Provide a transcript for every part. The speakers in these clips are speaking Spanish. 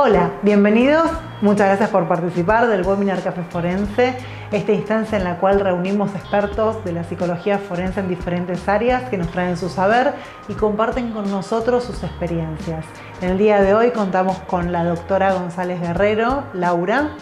Hola, bienvenidos. Muchas gracias por participar del webinar Café Forense, esta instancia en la cual reunimos expertos de la psicología forense en diferentes áreas que nos traen su saber y comparten con nosotros sus experiencias. En el día de hoy contamos con la doctora González Guerrero, Laura.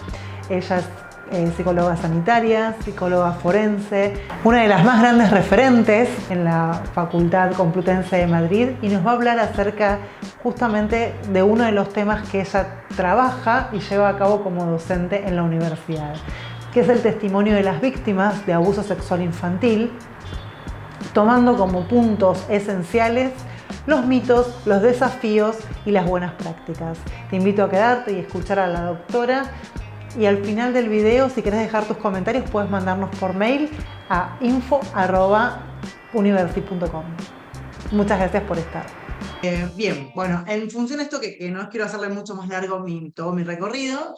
Ella es psicóloga sanitaria, psicóloga forense, una de las más grandes referentes en la Facultad Complutense de Madrid, y nos va a hablar acerca justamente de uno de los temas que ella trabaja y lleva a cabo como docente en la universidad, que es el testimonio de las víctimas de abuso sexual infantil, tomando como puntos esenciales los mitos, los desafíos y las buenas prácticas. Te invito a quedarte y escuchar a la doctora. Y al final del video, si querés dejar tus comentarios, puedes mandarnos por mail a info@universi.com. Muchas gracias por estar. Bien, bueno, en función de esto que no quiero hacerle mucho más largo todo mi recorrido,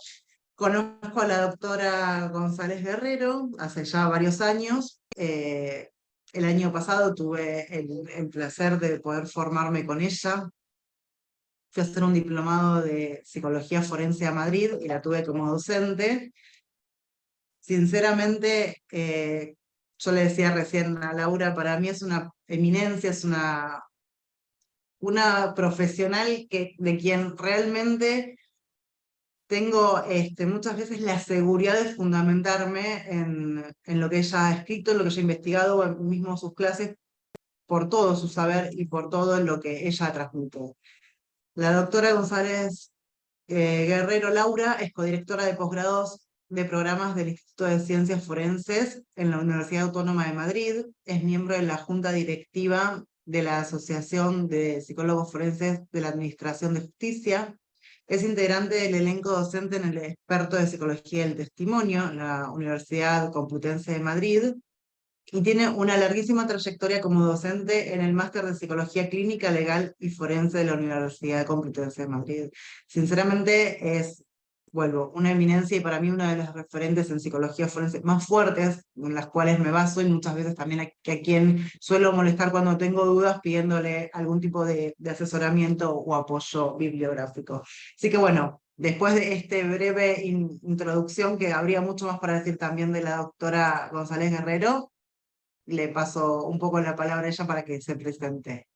conozco a la doctora González Guerrero hace ya varios años. El año pasado tuve el placer de poder formarme con ella. Fui a hacer un diplomado de psicología forense a Madrid y la tuve como docente. Sinceramente, yo le decía recién a Laura, para mí es una eminencia, es una profesional de quien realmente tengo muchas veces la seguridad de fundamentarme en lo que ella ha escrito, en lo que ella ha investigado, o en mismo sus clases, por todo su saber y por todo lo que ella transmite. La doctora González Guerrero Laura es codirectora de posgrados de programas del Instituto de Ciencias Forenses en la Universidad Autónoma de Madrid. Es miembro de la Junta Directiva de la Asociación de Psicólogos Forenses de la Administración de Justicia. Es integrante del elenco docente en el Experto de Psicología del Testimonio en la Universidad Complutense de Madrid. Y tiene una larguísima trayectoria como docente en el Máster de Psicología Clínica, Legal y Forense de la Universidad Complutense de Madrid. Sinceramente vuelvo, una eminencia y para mí una de las referentes en psicología forense más fuertes en las cuales me baso, y muchas veces también a quien suelo molestar cuando tengo dudas pidiéndole algún tipo de asesoramiento o apoyo bibliográfico. Así que bueno, después de esta breve introducción, que habría mucho más para decir también de la doctora González Guerrero, le paso un poco la palabra a ella para que se presente.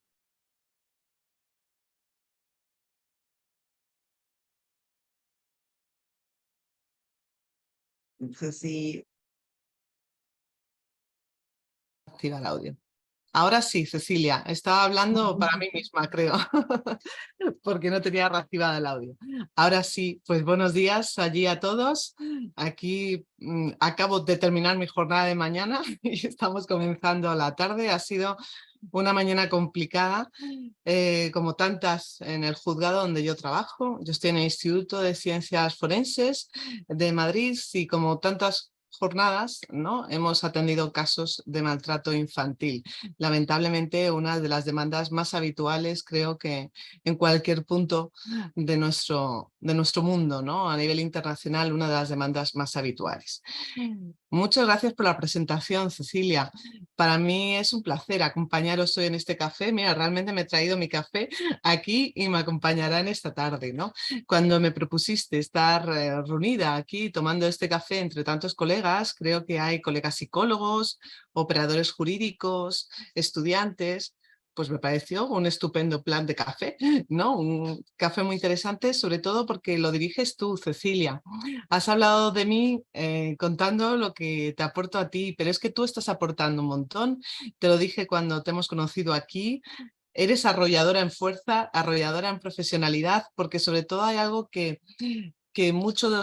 No sé si... Activa el audio. Ahora sí, Cecilia, estaba hablando para mí misma, creo, porque no tenía reactivado el audio. Ahora sí, pues buenos días allí a todos. Aquí acabo de terminar mi jornada de mañana y estamos comenzando la tarde. Ha sido una mañana complicada, como tantas en el juzgado donde yo trabajo. Yo estoy en el Instituto de Ciencias Forenses de Madrid y como tantas jornadas, ¿no?, hemos atendido casos de maltrato infantil. Lamentablemente, una de las demandas más habituales, creo que en cualquier punto de nuestro mundo, ¿no?, a nivel internacional, una de las demandas más habituales. Muchas gracias por la presentación, Cecilia. Para mí es un placer acompañaros hoy en este café. Mira, realmente me he traído mi café aquí y me acompañará en esta tarde, ¿no? Cuando me propusiste estar reunida aquí tomando este café entre tantos colegas, creo que hay colegas psicólogos, operadores jurídicos, estudiantes, pues me pareció un estupendo plan de café, ¿no? Un café muy interesante, sobre todo porque lo diriges tú, Cecilia. Has hablado de mí contando lo que te aporto a ti, pero es que tú estás aportando un montón. Te lo dije cuando te hemos conocido aquí. Eres arrolladora en fuerza, arrolladora en profesionalidad, porque sobre todo hay algo que muchos de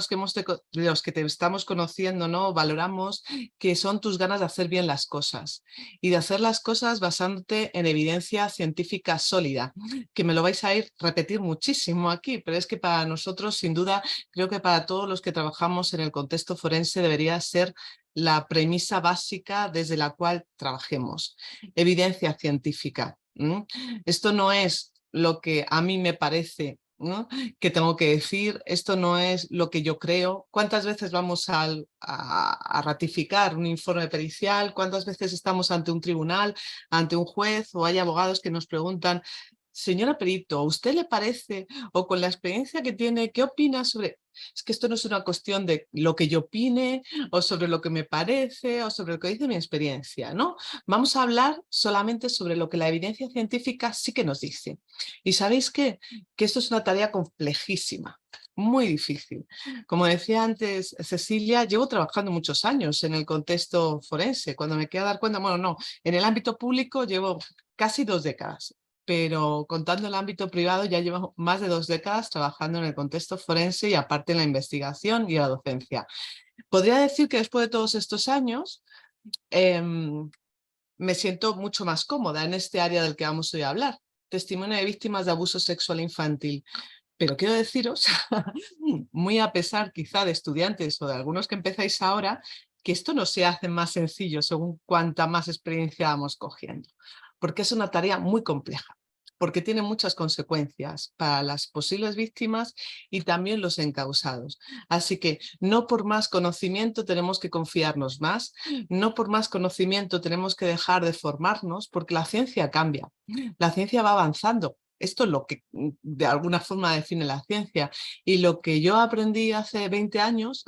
los que te estamos conociendo, ¿no?, valoramos, que son tus ganas de hacer bien las cosas y de hacer las cosas basándote en evidencia científica sólida, que me lo vais a ir repetir muchísimo aquí, pero es que para nosotros, sin duda, creo que para todos los que trabajamos en el contexto forense debería ser la premisa básica desde la cual trabajemos. Evidencia científica. Esto no es lo que a mí me parece, ¿no?, que tengo que decir, esto no es lo que yo creo. ¿Cuántas veces vamos a ratificar un informe pericial? ¿Cuántas veces estamos ante un tribunal, ante un juez, o hay abogados que nos preguntan señora perito, ¿a usted le parece, o con la experiencia que tiene, qué opina sobre...? Es que esto no es una cuestión de lo que yo opine, o sobre lo que me parece, o sobre lo que dice mi experiencia, ¿no? Vamos a hablar solamente sobre lo que la evidencia científica sí que nos dice. Y ¿sabéis qué? Que esto es una tarea complejísima, muy difícil. Como decía antes Cecilia, llevo trabajando muchos años en el contexto forense. Cuando me quedo a dar cuenta, bueno, no, en el ámbito público llevo casi 2 décadas, pero contando el ámbito privado ya llevo más de 2 décadas trabajando en el contexto forense y aparte en la investigación y la docencia. Podría decir que después de todos estos años me siento mucho más cómoda en este área del que vamos hoy a hablar, testimonio de víctimas de abuso sexual infantil. Pero quiero deciros, muy a pesar quizá de estudiantes o de algunos que empezáis ahora, que esto no se hace más sencillo según cuanta más experiencia vamos cogiendo, porque es una tarea muy compleja, porque tiene muchas consecuencias para las posibles víctimas y también los encausados. Así que no por más conocimiento tenemos que confiarnos más, no por más conocimiento tenemos que dejar de formarnos, porque la ciencia cambia, la ciencia va avanzando. Esto es lo que de alguna forma define la ciencia, y lo que yo aprendí hace 20 años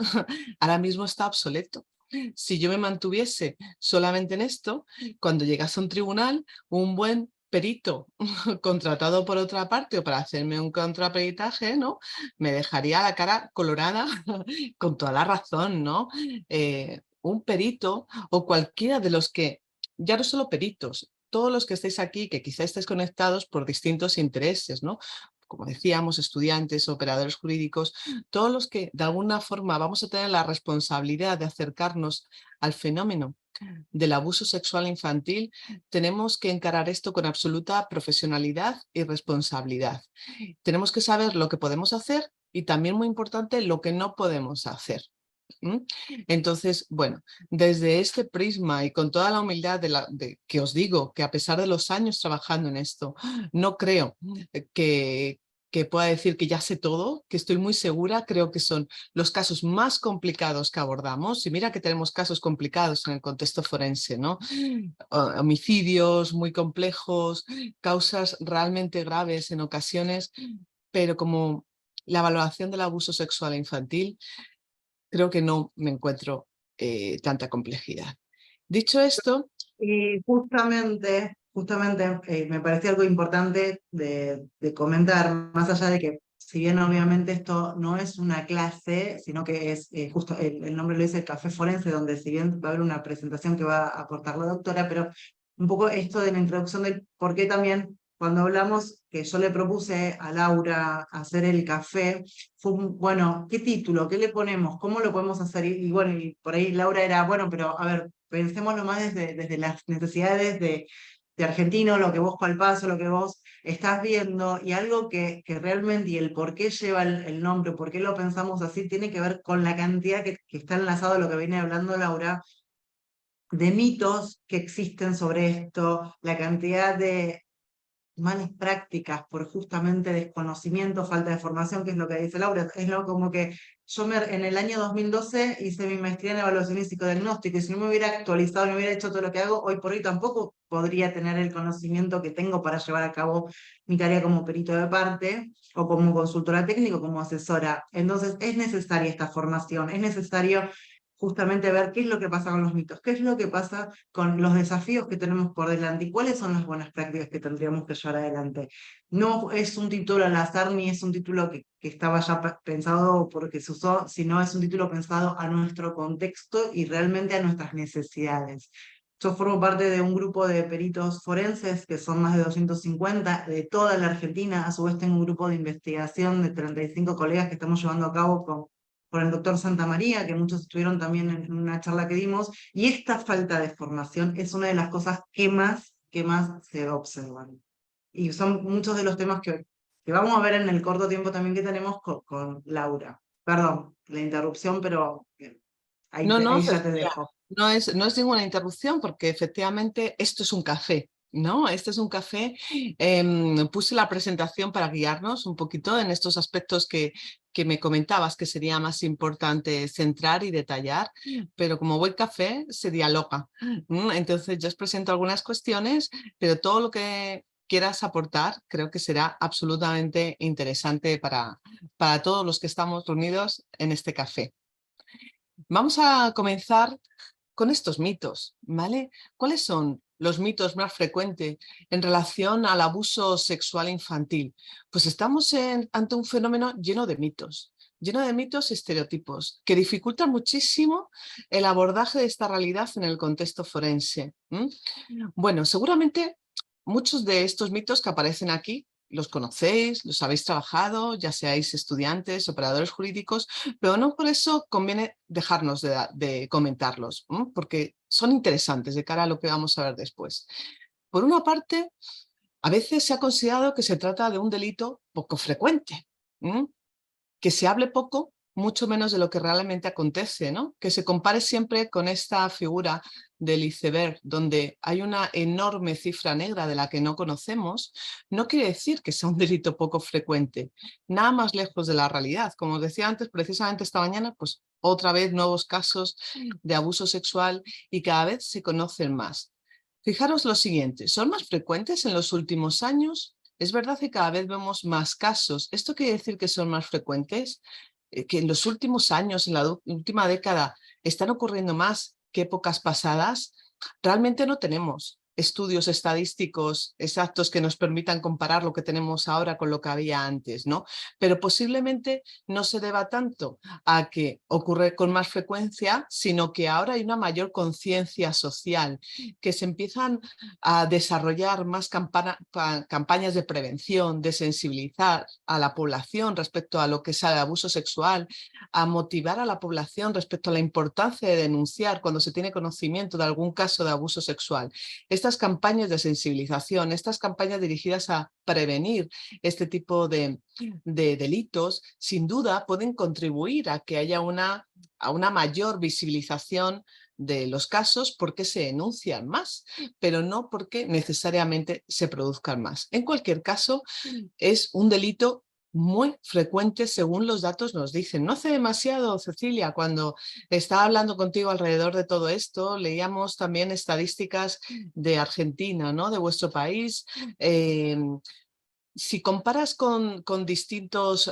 ahora mismo está obsoleto. Si yo me mantuviese solamente en esto, cuando llegase a un tribunal, un buen perito contratado por otra parte o para hacerme un contraperitaje, ¿no? Me dejaría la cara colorada con toda la razón, ¿no? Un perito o cualquiera de los que, ya no solo peritos, todos los que estéis aquí, que quizá estéis conectados por distintos intereses, ¿no? Como decíamos, estudiantes, operadores jurídicos, todos los que de alguna forma vamos a tener la responsabilidad de acercarnos al fenómeno del abuso sexual infantil, tenemos que encarar esto con absoluta profesionalidad y responsabilidad. Tenemos que saber lo que podemos hacer y también, muy importante, lo que no podemos hacer. Entonces, bueno, desde este prisma y con toda la humildad que os digo, que a pesar de los años trabajando en esto, no creo que pueda decir que ya sé todo, que estoy muy segura, creo que son los casos más complicados que abordamos, y mira que tenemos casos complicados en el contexto forense, ¿no? Homicidios muy complejos, causas realmente graves en ocasiones, pero como la valoración del abuso sexual infantil, creo que no me encuentro tanta complejidad. Dicho esto, Y justamente me pareció algo importante de comentar, más allá de que, si bien obviamente esto no es una clase, sino que es justo el nombre lo dice, el café forense, donde si bien va a haber una presentación que va a aportar la doctora, pero un poco esto de la introducción del por qué también, cuando hablamos, que yo le propuse a Laura hacer el café, fue bueno, ¿qué título? ¿Qué le ponemos? ¿Cómo lo podemos hacer? Y bueno, y por ahí Laura era, bueno, pero a ver, pensémoslo más desde las necesidades de argentino, lo que vos palpás o lo que vos estás viendo, y algo que realmente, y el por qué lleva el nombre, por qué lo pensamos así, tiene que ver con la cantidad que está enlazado a lo que viene hablando Laura, de mitos que existen sobre esto, la cantidad de malas prácticas por justamente desconocimiento, falta de formación, que es lo que dice Laura. Es lo como que en el año 2012 hice mi maestría en evaluación y psicodiagnóstico, y si no me hubiera actualizado, no hubiera hecho todo lo que hago, hoy por hoy tampoco podría tener el conocimiento que tengo para llevar a cabo mi tarea como perito de parte o como consultora técnico, como asesora. Entonces es necesaria esta formación, es necesario justamente ver qué es lo que pasa con los mitos, qué es lo que pasa con los desafíos que tenemos por delante y cuáles son las buenas prácticas que tendríamos que llevar adelante. No es un título al azar ni es un título que estaba ya pensado porque se usó, sino es un título pensado a nuestro contexto y realmente a nuestras necesidades. Yo formo parte de un grupo de peritos forenses que son más de 250 de toda la Argentina. A su vez tengo un grupo de investigación de 35 colegas que estamos llevando a cabo con el doctor Santamaría, que muchos estuvieron también en una charla que dimos, y esta falta de formación es una de las cosas que más se observan. Y son muchos de los temas que vamos a ver en el corto tiempo también que tenemos con Laura. Perdón, la interrupción, pero ahí, no, no, ahí ya te Cecilia, dejo. no es ninguna interrupción, porque efectivamente esto es un café, ¿no? Este es un café. Puse la presentación para guiarnos un poquito en estos aspectos que me comentabas que sería más importante centrar y detallar, pero como buen café se dialoga. Entonces yo os presento algunas cuestiones, pero todo lo que quieras aportar, creo que será absolutamente interesante para todos los que estamos reunidos en este café. Vamos a comenzar con estos mitos, ¿vale? ¿Cuáles son los mitos más frecuentes en relación al abuso sexual infantil? Pues estamos ante un fenómeno lleno de mitos y estereotipos que dificultan muchísimo el abordaje de esta realidad en el contexto forense. Bueno, seguramente muchos de estos mitos que aparecen aquí los conocéis, los habéis trabajado, ya seáis estudiantes, operadores jurídicos, pero no por eso conviene dejarnos de comentarlos, porque son interesantes de cara a lo que vamos a ver después. Por una parte, a veces se ha considerado que se trata de un delito poco frecuente, que se hable poco, mucho menos de lo que realmente acontece, ¿no? Que se compare siempre con esta figura del iceberg, donde hay una enorme cifra negra de la que no conocemos, no quiere decir que sea un delito poco frecuente, nada más lejos de la realidad. Como os decía antes, precisamente esta mañana, pues otra vez nuevos casos de abuso sexual y cada vez se conocen más. Fijaros lo siguiente, ¿son más frecuentes en los últimos años? Es verdad que cada vez vemos más casos. ¿Esto quiere decir que son más frecuentes? Que en los últimos años, en la última década, están ocurriendo más que épocas pasadas. Realmente no tenemos estudios estadísticos exactos que nos permitan comparar lo que tenemos ahora con lo que había antes, ¿no? Pero posiblemente no se deba tanto a que ocurre con más frecuencia, sino que ahora hay una mayor conciencia social, que se empiezan a desarrollar más campañas de prevención, de sensibilizar a la población respecto a lo que es el abuso sexual, a motivar a la población respecto a la importancia de denunciar cuando se tiene conocimiento de algún caso de abuso sexual. Estas campañas de sensibilización, estas campañas dirigidas a prevenir este tipo de delitos, sin duda pueden contribuir a que haya una mayor visibilización de los casos porque se denuncian más, pero no porque necesariamente se produzcan más. En cualquier caso, es un delito muy frecuente según los datos nos dicen. No hace demasiado, Cecilia, cuando estaba hablando contigo alrededor de todo esto, leíamos también estadísticas de Argentina, ¿no? De vuestro país. Si comparas con distintos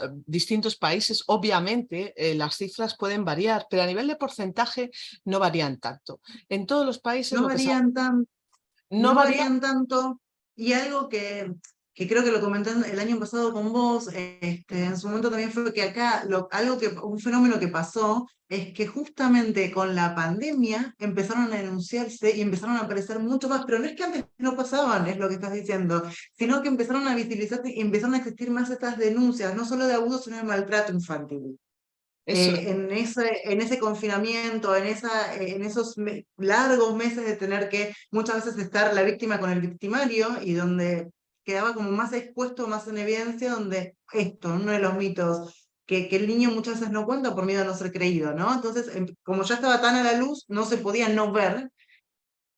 países, obviamente las cifras pueden variar, pero a nivel de porcentaje no varían tanto. En todos los países No lo que se varían tan, no no varía. varían tanto, y algo que creo que lo comenté el año pasado con vos, en su momento también fue que acá un fenómeno que pasó es que justamente con la pandemia empezaron a denunciarse y empezaron a aparecer mucho más, pero no es que antes no pasaban, es lo que estás diciendo, sino que empezaron a visibilizarse y empezaron a existir más estas denuncias, no solo de abuso, sino de maltrato infantil. Eso, En ese confinamiento, en esos largos meses de tener que muchas veces estar la víctima con el victimario y donde quedaba como más expuesto, más en evidencia, donde uno de los mitos, que el niño muchas veces no cuenta por miedo a no ser creído, ¿no? Entonces, como ya estaba tan a la luz, no se podía no ver,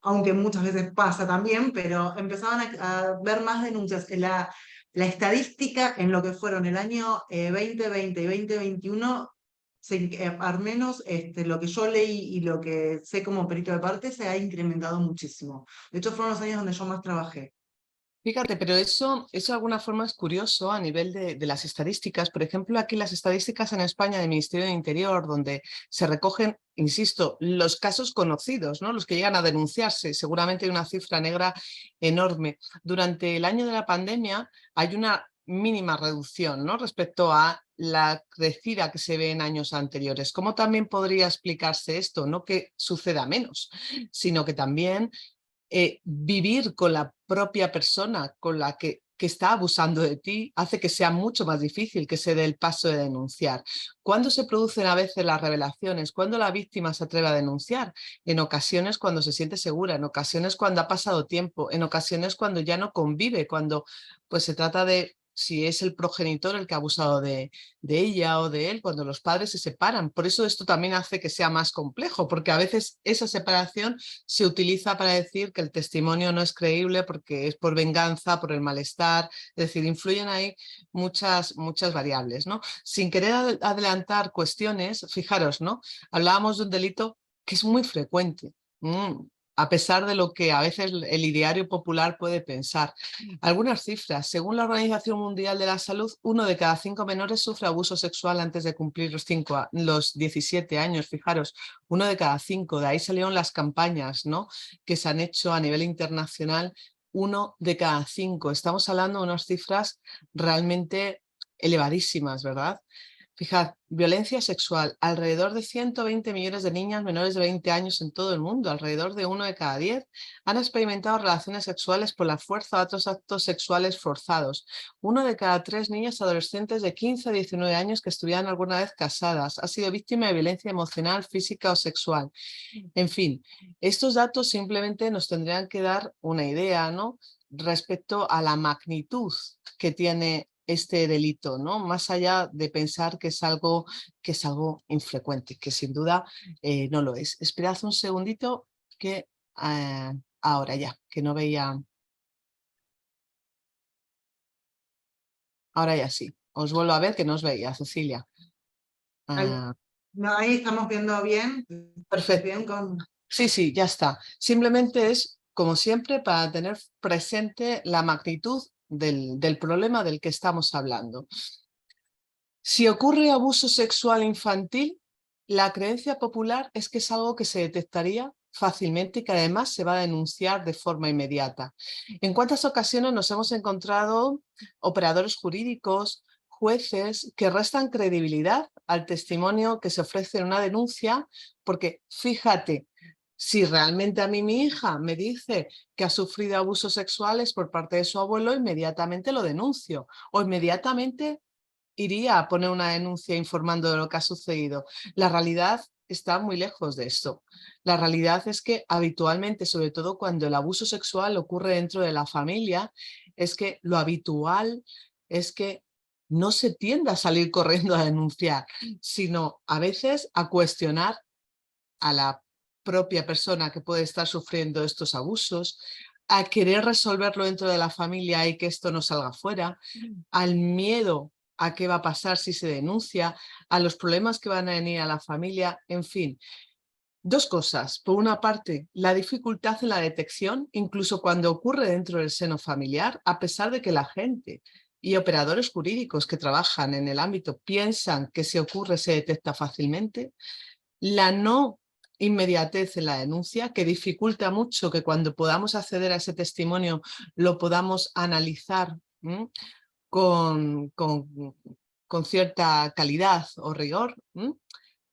aunque muchas veces pasa también, pero empezaban a ver más denuncias. La estadística en lo que fueron el año 2020 y 2021, al menos lo que yo leí y lo que sé como perito de parte, se ha incrementado muchísimo. De hecho, fueron los años donde yo más trabajé. fíjate, pero eso de alguna forma es curioso a nivel de las estadísticas. Por ejemplo, aquí las estadísticas en España del Ministerio del Interior, donde se recogen, insisto, los casos conocidos, ¿no? Los que llegan a denunciarse. Seguramente hay una cifra negra enorme. Durante el año de la pandemia hay una mínima reducción, ¿no? Respecto a la crecida que se ve en años anteriores. ¿Cómo también podría explicarse esto? No que suceda menos, sino que también vivir con la propia persona con la que está abusando de ti hace que sea mucho más difícil que se dé el paso de denunciar. ¿Cuándo se producen a veces las revelaciones? ¿Cuándo la víctima se atreve a denunciar? En ocasiones cuando se siente segura, en ocasiones cuando ha pasado tiempo, en ocasiones cuando ya no convive, cuando pues se trata de si es el progenitor el que ha abusado de ella o de él, cuando los padres se separan. Por eso esto también hace que sea más complejo, porque a veces esa separación se utiliza para decir que el testimonio no es creíble porque es por venganza, por el malestar, es decir, influyen ahí muchas variables, ¿no? Sin querer adelantar cuestiones, fijaros, ¿no? Hablábamos de un delito que es muy frecuente. a pesar de lo que a veces el ideario popular puede pensar. Algunas cifras. Según la Organización Mundial de la Salud, 1 de cada 5 menores sufre abuso sexual antes de cumplir los 17 años. Fijaros, 1 de cada 5. De ahí salieron las campañas, ¿no?, que se han hecho a nivel internacional. 1 de cada 5. Estamos hablando de unas cifras realmente elevadísimas, ¿verdad? Fijad, violencia sexual, alrededor de 120 millones de niñas menores de 20 años en todo el mundo, alrededor de 1 de cada 10, han experimentado relaciones sexuales por la fuerza o otros actos sexuales forzados. 1 de cada 3 niñas adolescentes de 15 a 19 años que estuvieran alguna vez casadas ha sido víctima de violencia emocional, física o sexual. En fin, estos datos simplemente nos tendrían que dar una idea, ¿no?, respecto a la magnitud que tiene este delito, ¿no?, más allá de pensar que es algo infrecuente, que sin duda no lo es. Esperad un segundito que ahora ya, que no veía. Ahora ya sí, os vuelvo a ver que no os veía, Cecilia. No, ahí estamos viendo bien. Perfecto. Bien con... Sí, sí, ya está. Simplemente es, como siempre, para tener presente la magnitud del problema del que estamos hablando. Si ocurre abuso sexual infantil, la creencia popular es que es algo que se detectaría fácilmente y que además se va a denunciar de forma inmediata. ¿En cuántas ocasiones nos hemos encontrado operadores jurídicos, jueces, que restan credibilidad al testimonio que se ofrece en una denuncia? Porque fíjate, si realmente a mí mi hija me dice que ha sufrido abusos sexuales por parte de su abuelo, inmediatamente lo denuncio o inmediatamente iría a poner una denuncia informando de lo que ha sucedido. La realidad está muy lejos de esto. La realidad es que habitualmente, sobre todo cuando el abuso sexual ocurre dentro de la familia, es que lo habitual es que no se tienda a salir corriendo a denunciar, sino a veces a cuestionar a la propia persona que puede estar sufriendo estos abusos, a querer resolverlo dentro de la familia y que esto no salga fuera, al miedo a qué va a pasar si se denuncia, a los problemas que van a venir a la familia, en fin. Dos cosas. Por una parte, la dificultad en la detección, incluso cuando ocurre dentro del seno familiar, a pesar de que la gente y operadores jurídicos que trabajan en el ámbito piensan que si ocurre se detecta fácilmente. La no inmediatez en la denuncia, que dificulta mucho que cuando podamos acceder a ese testimonio lo podamos analizar con cierta calidad o rigor.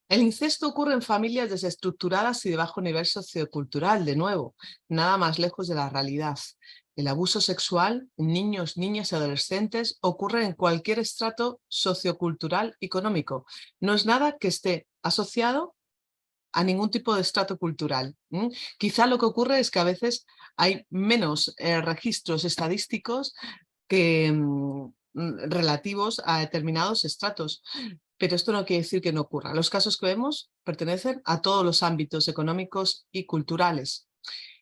El incesto ocurre en familias desestructuradas y de bajo nivel sociocultural, de nuevo, nada más lejos de la realidad. El abuso sexual en niños, niñas y adolescentes ocurre en cualquier estrato sociocultural y económico. No es nada que esté asociado a ningún tipo de estrato cultural. Quizá lo que ocurre es que a veces hay menos registros estadísticos que relativos a determinados estratos, pero esto no quiere decir que no ocurra. Los casos que vemos pertenecen a todos los ámbitos económicos y culturales.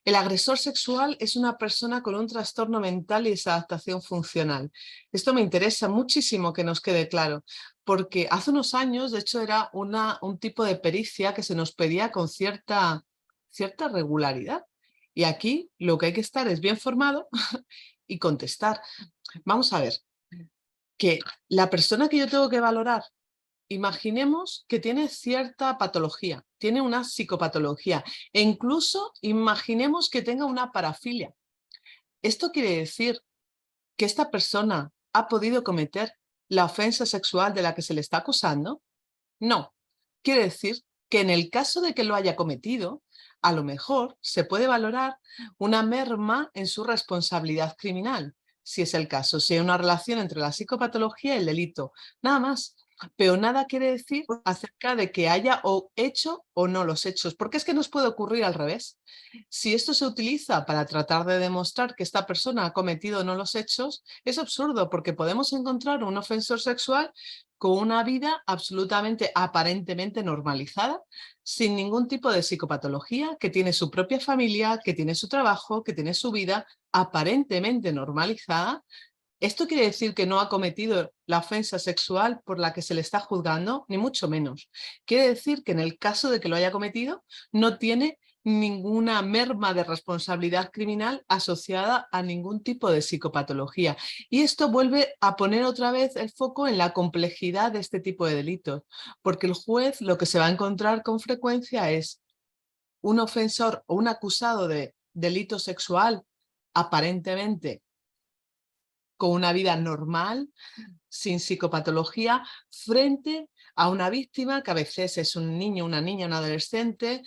El agresor sexual es una persona con un trastorno mental y desadaptación funcional. Esto me interesa muchísimo que nos quede claro, porque hace unos años, de hecho, era un tipo de pericia que se nos pedía con cierta regularidad. Y aquí lo que hay que estar es bien formado y contestar. Vamos a ver, que la persona que yo tengo que valorar, imaginemos que tiene cierta patología, tiene una psicopatología e incluso imaginemos que tenga una parafilia. ¿Esto quiere decir que esta persona ha podido cometer la ofensa sexual de la que se le está acusando? No. Quiere decir que en el caso de que lo haya cometido, a lo mejor se puede valorar una merma en su responsabilidad criminal, si es el caso, si hay una relación entre la psicopatología y el delito. Nada más. Pero nada quiere decir acerca de que haya hecho o no los hechos, porque es que nos puede ocurrir al revés. Si esto se utiliza para tratar de demostrar que esta persona ha cometido o no los hechos, es absurdo, porque podemos encontrar un ofensor sexual con una vida absolutamente, aparentemente normalizada, sin ningún tipo de psicopatología, que tiene su propia familia, que tiene su trabajo, que tiene su vida aparentemente normalizada. ¿Esto quiere decir que no ha cometido la ofensa sexual por la que se le está juzgando? Ni mucho menos. Quiere decir que en el caso de que lo haya cometido, no tiene ninguna merma de responsabilidad criminal asociada a ningún tipo de psicopatología. Y esto vuelve a poner otra vez el foco en la complejidad de este tipo de delitos, porque el juez lo que se va a encontrar con frecuencia es un ofensor o un acusado de delito sexual aparentemente con una vida normal, sin psicopatología, frente a una víctima que a veces es un niño, una niña, un adolescente,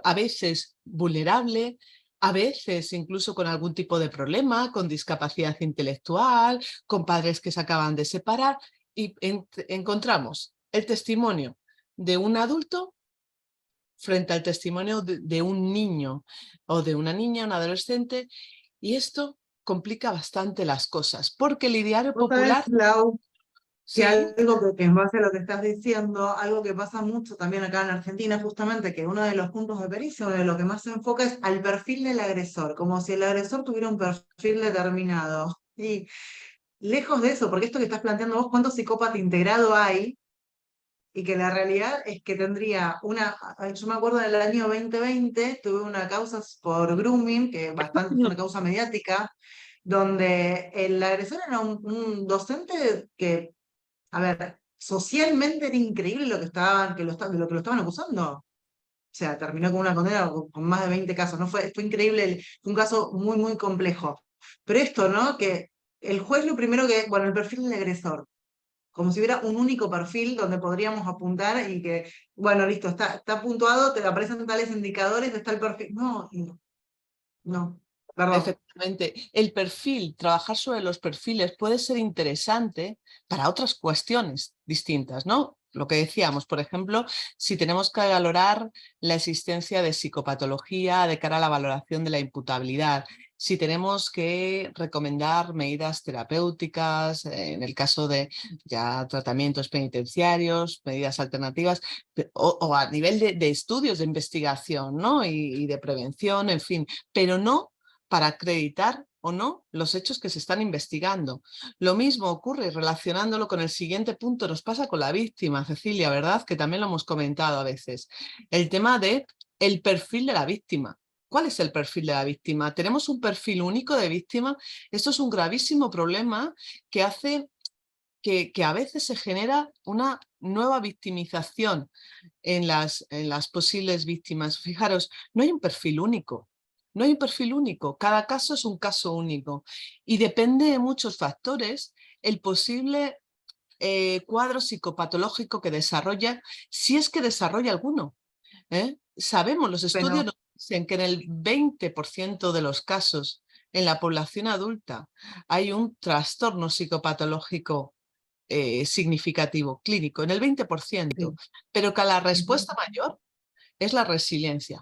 a veces vulnerable, a veces incluso con algún tipo de problema, con discapacidad intelectual, con padres que se acaban de separar, y encontramos el testimonio de un adulto frente al testimonio de un niño o de una niña, un adolescente, y esto complica bastante las cosas, porque el ideario Vos sabés, popular, Lau, que sí, algo que en base a lo que estás diciendo, algo que pasa mucho también acá en Argentina, justamente, que uno de los puntos de pericia, uno de lo que más se enfoca es al perfil del agresor, como si el agresor tuviera un perfil determinado. Y lejos de eso, porque esto que estás planteando vos, ¿cuánto psicópata integrado hay? Y que la realidad es que tendría yo me acuerdo en el año 2020, tuve una causa por grooming, que bastante fue una causa mediática, donde el agresor era un docente que, a ver, socialmente era increíble lo que estaban, de lo que lo estaban acusando. O sea, terminó con una condena con más de 20 casos, ¿no? Fue increíble, fue un caso muy, muy complejo. Pero esto, ¿no? Que el juez lo primero que, bueno, el perfil del agresor, como si hubiera un único perfil donde podríamos apuntar y que, bueno, listo, está puntuado, te aparecen tales indicadores, está el perfil. No, no, perdón. efectivamente, el perfil, trabajar sobre los perfiles puede ser interesante para otras cuestiones distintas, ¿no? Lo que decíamos, por ejemplo, si tenemos que valorar la existencia de psicopatología de cara a la valoración de la imputabilidad, si tenemos que recomendar medidas terapéuticas, en el caso de ya tratamientos penitenciarios, medidas alternativas, o a nivel de estudios de investigación, ¿no? Y de prevención, en fin, pero no para acreditar o no los hechos que se están investigando. Lo mismo ocurre relacionándolo con el siguiente punto, nos pasa con la víctima, Cecilia, ¿verdad? Que también lo hemos comentado a veces. El tema de el perfil de la víctima. ¿Cuál es el perfil de la víctima? ¿Tenemos un perfil único de víctima? Esto es un gravísimo problema que hace que a veces se genera una nueva victimización en las posibles víctimas. Fijaros, no hay un perfil único. No hay un perfil único, cada caso es un caso único y depende de muchos factores el posible cuadro psicopatológico que desarrolla, si es que desarrolla alguno. Sabemos, los estudios Bueno, nos dicen que en el 20% de los casos en la población adulta hay un trastorno psicopatológico significativo, clínico, en el 20%, sí, pero que la ujú, respuesta mayor es la resiliencia.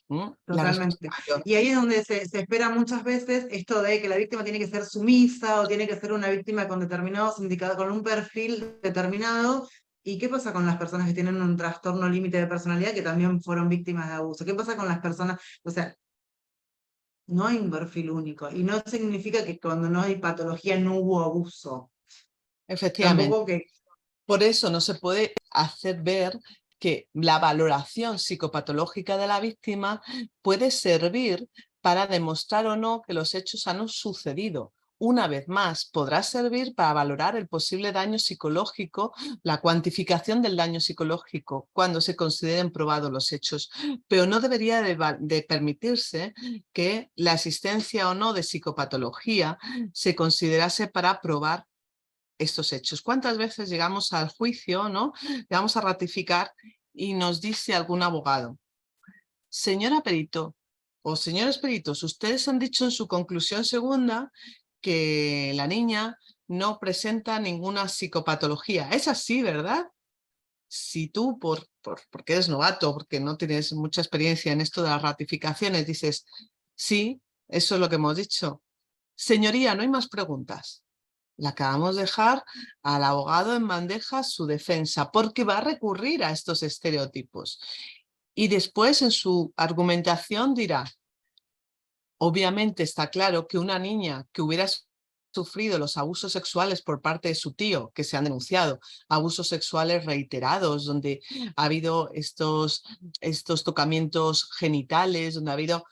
La respuesta totalmente. mayor. Y ahí es donde se espera muchas veces esto de que la víctima tiene que ser sumisa o tiene que ser una víctima con determinados indicadores, con un perfil determinado. ¿Y qué pasa con las personas que tienen un trastorno límite de personalidad que también fueron víctimas de abuso? ¿Qué pasa con las personas? O sea, no hay un perfil único y no significa que cuando no hay patología no hubo abuso. Efectivamente. Tampoco que, Por eso no se puede hacer ver que la valoración psicopatológica de la víctima puede servir para demostrar o no que los hechos han sucedido. Una vez más, podrá servir para valorar el posible daño psicológico, la cuantificación del daño psicológico cuando se consideren probados los hechos, pero no debería de permitirse que la existencia o no de psicopatología se considerase para probar estos hechos. ¿Cuántas veces llegamos al juicio, ¿no? Llegamos a ratificar y nos dice algún abogado: señora perito o señores peritos, ustedes han dicho en su conclusión segunda que la niña no presenta ninguna psicopatología. Es así, ¿verdad? Si tú, porque eres novato, porque no tienes mucha experiencia en esto de las ratificaciones, dices, sí, eso es lo que hemos dicho. Señoría, no hay más preguntas. Le acabamos de dejar al abogado en bandeja su defensa, porque va a recurrir a estos estereotipos. Y después en su argumentación dirá, obviamente está claro que una niña que hubiera sufrido los abusos sexuales por parte de su tío, que se han denunciado, abusos sexuales reiterados, donde ha habido estos tocamientos genitales, donde ha habido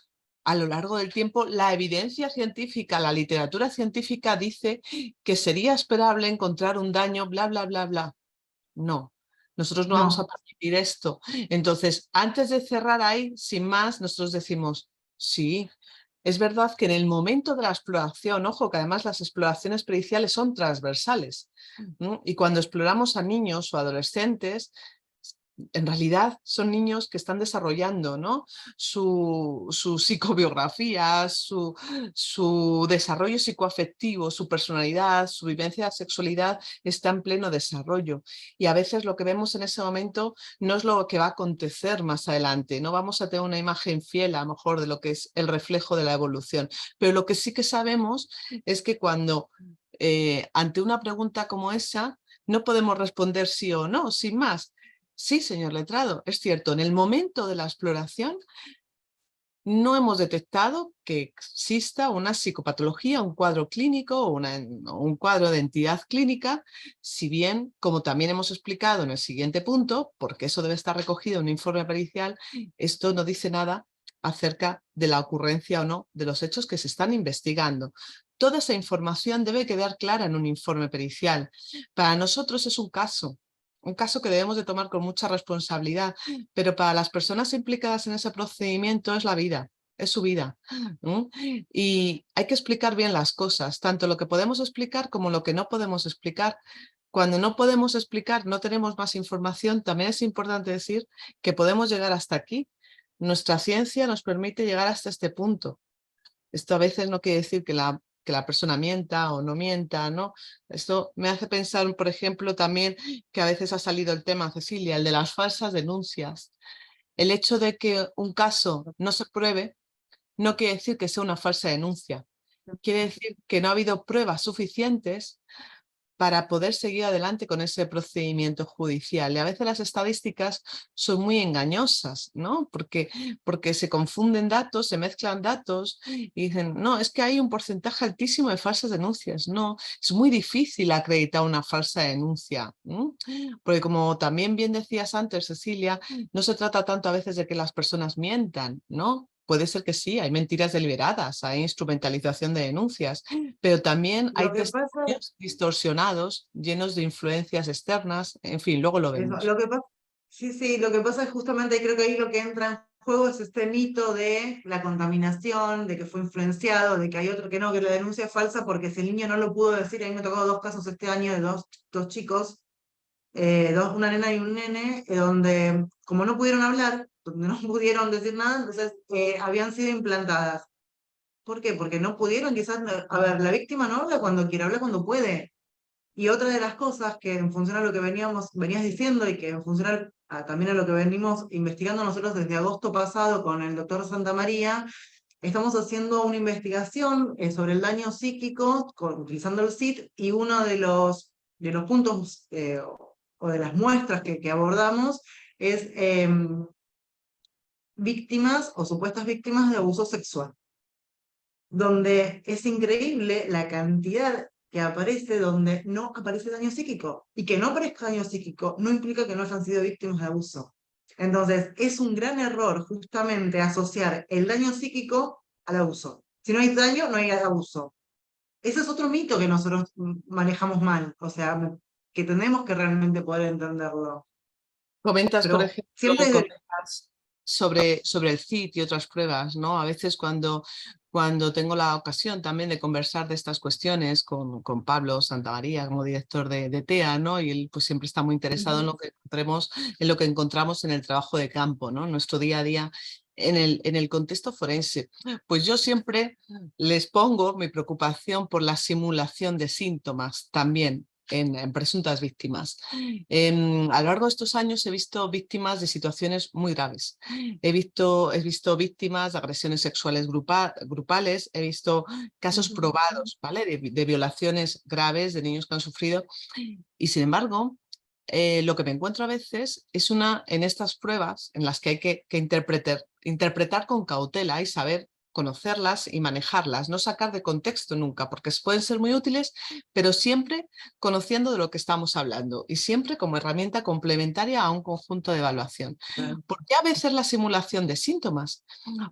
a lo largo del tiempo, la evidencia científica, la literatura científica dice que sería esperable encontrar un daño, bla, bla, bla, bla. No, nosotros no vamos a No, permitir esto. Entonces, antes de cerrar ahí, sin más, nosotros decimos, sí, es verdad que en el momento de la exploración, ojo, que además las exploraciones periciales son transversales, ¿no? Y cuando exploramos a niños o adolescentes, en realidad son niños que están desarrollando, ¿no?, su psicobiografía, su desarrollo psicoafectivo, su personalidad, su vivencia de sexualidad está en pleno desarrollo. Y a veces lo que vemos en ese momento no es lo que va a acontecer más adelante. No vamos a tener una imagen fiel a lo mejor de lo que es el reflejo de la evolución. Pero lo que sí que sabemos es que cuando ante una pregunta como esa no podemos responder sí o no, sin más. Sí, señor letrado, es cierto, en el momento de la exploración no hemos detectado que exista una psicopatología, un cuadro clínico o un cuadro de entidad clínica, si bien, como también hemos explicado en el siguiente punto, porque eso debe estar recogido en un informe pericial, esto no dice nada acerca de la ocurrencia o no de los hechos que se están investigando. Toda esa información debe quedar clara en un informe pericial. Para nosotros es un caso que debemos de tomar con mucha responsabilidad, pero para las personas implicadas en ese procedimiento es la vida, es su vida, ¿no? Y hay que explicar bien las cosas, tanto lo que podemos explicar como lo que no podemos explicar. Cuando no podemos explicar, no tenemos más información, también es importante decir que podemos llegar hasta aquí. Nuestra ciencia nos permite llegar hasta este punto. Esto a veces no quiere decir que la persona mienta o no mienta, ¿no? Esto me hace pensar, por ejemplo, también que a veces ha salido el tema, Cecilia, el de las falsas denuncias. El hecho de que un caso no se pruebe no quiere decir que sea una falsa denuncia. Quiere decir que no ha habido pruebas suficientes para poder seguir adelante con ese procedimiento judicial. Y a veces las estadísticas son muy engañosas, ¿no? Porque se confunden datos, se mezclan datos y dicen, no, es que hay un porcentaje altísimo de falsas denuncias. No, es muy difícil acreditar una falsa denuncia, ¿no? Porque como también bien decías antes, Cecilia, no se trata tanto a veces de que las personas mientan, ¿no? Puede ser que sí, hay mentiras deliberadas, hay instrumentalización de denuncias, pero también lo hay que pasa, testimonios distorsionados, llenos de influencias externas, en fin, luego lo vemos. lo que pasa, sí, sí, lo que pasa es justamente, creo que ahí lo que entra en juego es este mito de la contaminación, de que fue influenciado, de que hay otro que no, que la denuncia es falsa porque si el niño no lo pudo decir, a mí me tocó dos casos este año de dos chicos, una nena y un nene, donde como no pudieron hablar, donde no pudieron decir nada, entonces habían sido implantadas. ¿Por qué? Porque no pudieron, quizás, a ver, la víctima no habla cuando quiere, habla cuando puede. Y otra de las cosas que en función a lo que venías diciendo y que en función también a lo que venimos investigando nosotros desde agosto pasado con el doctor Santa María, estamos haciendo una investigación sobre el daño psíquico utilizando el SIT y uno de los puntos o de las muestras que abordamos es víctimas o supuestas víctimas de abuso sexual, donde es increíble la cantidad que aparece donde no aparece daño psíquico. Y que no aparezca daño psíquico no implica que no hayan sido víctimas de abuso. Entonces, es un gran error justamente asociar el daño psíquico al abuso. Si no hay daño, no hay abuso. Ese es otro mito que nosotros manejamos mal, o sea, que tenemos que realmente poder entenderlo. Comentas, por Pero ejemplo, siempre desde... comentas sobre el CIT y otras pruebas, ¿no? A veces cuando tengo la ocasión también de conversar de estas cuestiones con Pablo Santamaría como director de TEA, ¿no? Y él pues siempre está muy interesado en lo que encontramos en el trabajo de campo, ¿no? Nuestro día a día en el contexto forense. Pues yo siempre les pongo mi preocupación por la simulación de síntomas también en presuntas víctimas. A lo largo de estos años he visto víctimas de situaciones muy graves. He visto víctimas de agresiones sexuales grupales, he visto casos probados, ¿vale? De violaciones graves de niños que han sufrido y sin embargo lo que me encuentro a veces es en estas pruebas en las que hay que interpretar con cautela y saber conocerlas y manejarlas, no sacar de contexto nunca, porque pueden ser muy útiles, pero siempre conociendo de lo que estamos hablando y siempre como herramienta complementaria a un conjunto de evaluación. ¿Por qué a veces la simulación de síntomas?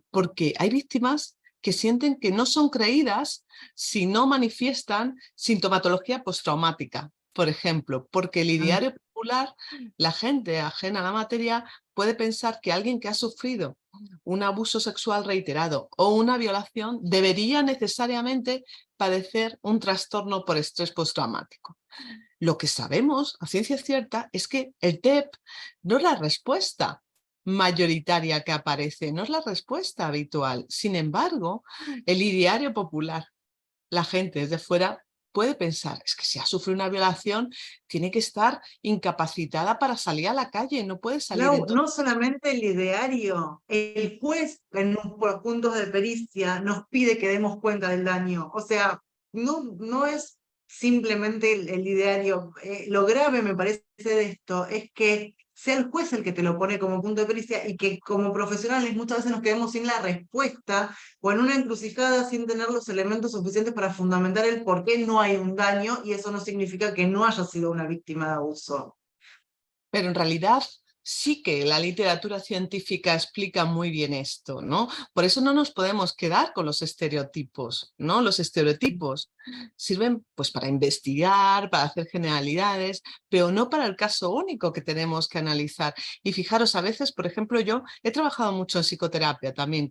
Porque hay víctimas que sienten que no son creídas si no manifiestan sintomatología postraumática. Por ejemplo, porque el ideario popular, la gente ajena a la materia, puede pensar que alguien que ha sufrido un abuso sexual reiterado o una violación debería necesariamente padecer un trastorno por estrés postraumático. Lo que sabemos a ciencia cierta es que el TEP no es la respuesta mayoritaria que aparece, no es la respuesta habitual. Sin embargo, el ideario popular, la gente desde fuera puede pensar, es que si ha sufrido una violación, tiene que estar incapacitada para salir a la calle, no puede salir. Lau, no solamente el ideario, el juez en los puntos de pericia nos pide que demos cuenta del daño. O sea, no es simplemente el ideario. Lo grave me parece de esto es que sea el juez el que te lo pone como punto de pericia y que como profesionales muchas veces nos quedemos sin la respuesta o en una encrucijada sin tener los elementos suficientes para fundamentar el por qué no hay un daño y eso no significa que no haya sido una víctima de abuso. Pero en realidad sí que la literatura científica explica muy bien esto, ¿no? Por eso no nos podemos quedar con los estereotipos, ¿no? Los estereotipos sirven pues para investigar, para hacer generalidades, pero no para el caso único que tenemos que analizar. Y fijaros, a veces, por ejemplo, yo he trabajado mucho en psicoterapia también,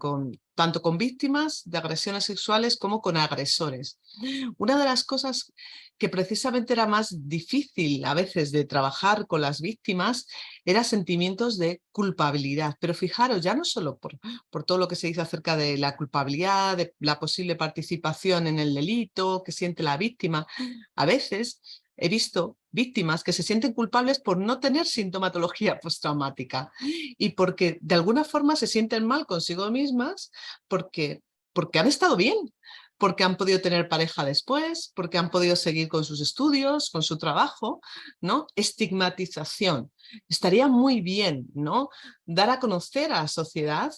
tanto con víctimas de agresiones sexuales como con agresores. Una de las cosas que precisamente era más difícil a veces de trabajar con las víctimas eran sentimientos de culpabilidad. Pero fijaros, ya no solo por todo lo que se dice acerca de la culpabilidad, de la posible participación en el delito que siente la víctima, a veces he visto víctimas que se sienten culpables por no tener sintomatología postraumática y porque de alguna forma se sienten mal consigo mismas porque han estado bien, porque han podido tener pareja después, porque han podido seguir con sus estudios, con su trabajo, ¿no? Estigmatización. Estaría muy bien, ¿no? Dar a conocer a la sociedad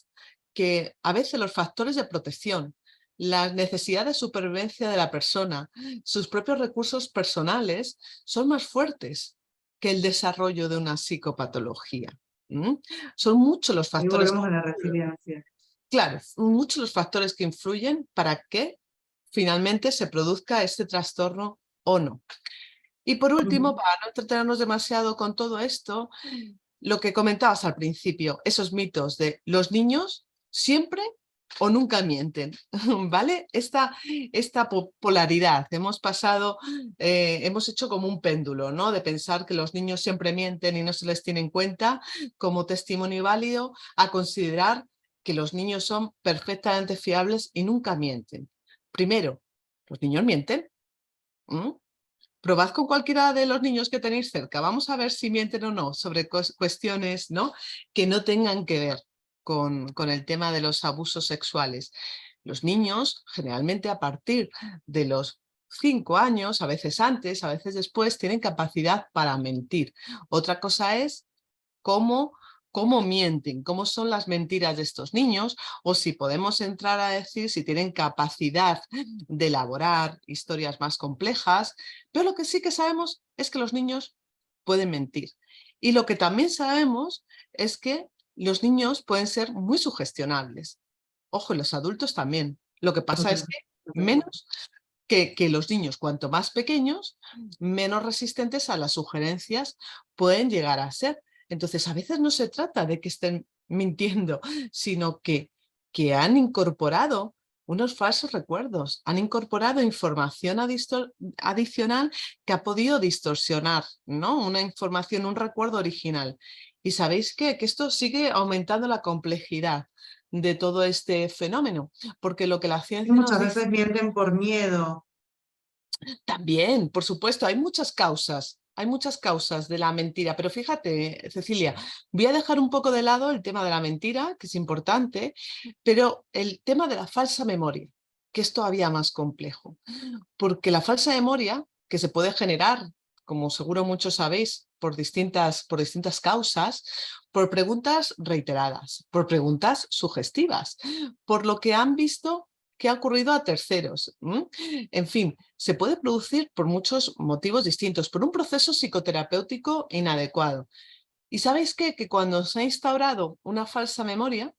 que a veces los factores de protección, la necesidad de supervivencia de la persona, sus propios recursos personales son más fuertes que el desarrollo de una psicopatología. Son muchos los Ahí factores. volvemos a la resiliencia. Claro, muchos los factores que influyen para que finalmente se produzca este trastorno o no. Y por último, para no entretenernos demasiado con todo esto, lo que comentabas al principio, esos mitos de los niños siempre o nunca mienten, ¿vale? Esta polaridad, hemos pasado, hemos hecho como un péndulo, ¿no? De pensar que los niños siempre mienten y no se les tiene en cuenta como testimonio válido, a considerar que los niños son perfectamente fiables y nunca mienten. Primero, ¿los niños mienten? Probad con cualquiera de los niños que tenéis cerca. Vamos a ver si mienten o no sobre cuestiones, ¿no?, que no tengan que ver con el tema de los abusos sexuales. Los niños, generalmente a partir de los 5 años, a veces antes, a veces después, tienen capacidad para mentir. Otra cosa es cómo mienten, cómo son las mentiras de estos niños, o si podemos entrar a decir si tienen capacidad de elaborar historias más complejas, pero lo que sí que sabemos es que los niños pueden mentir. Y lo que también sabemos es que los niños pueden ser muy sugestionables. Ojo, y los adultos también. Lo que pasa es que menos que los niños, cuanto más pequeños, menos resistentes a las sugerencias pueden llegar a ser. Entonces, a veces no se trata de que estén mintiendo, sino que han incorporado unos falsos recuerdos, han incorporado información adicional que ha podido distorsionar, ¿no?, una información, un recuerdo original. ¿Y sabéis qué? Que esto sigue aumentando la complejidad de todo este fenómeno, porque lo que la ciencia nos Muchas dice veces mienten por miedo. también, por supuesto, hay muchas causas de la mentira, pero fíjate, Cecilia, voy a dejar un poco de lado el tema de la mentira, que es importante, pero el tema de la falsa memoria, que es todavía más complejo, porque la falsa memoria que se puede generar como seguro muchos sabéis, por distintas causas, por preguntas reiteradas, por preguntas sugestivas, por lo que han visto que ha ocurrido a terceros. En fin, se puede producir por muchos motivos distintos, por un proceso psicoterapéutico inadecuado. ¿Y sabéis qué? Que cuando se ha instaurado una falsa memoria,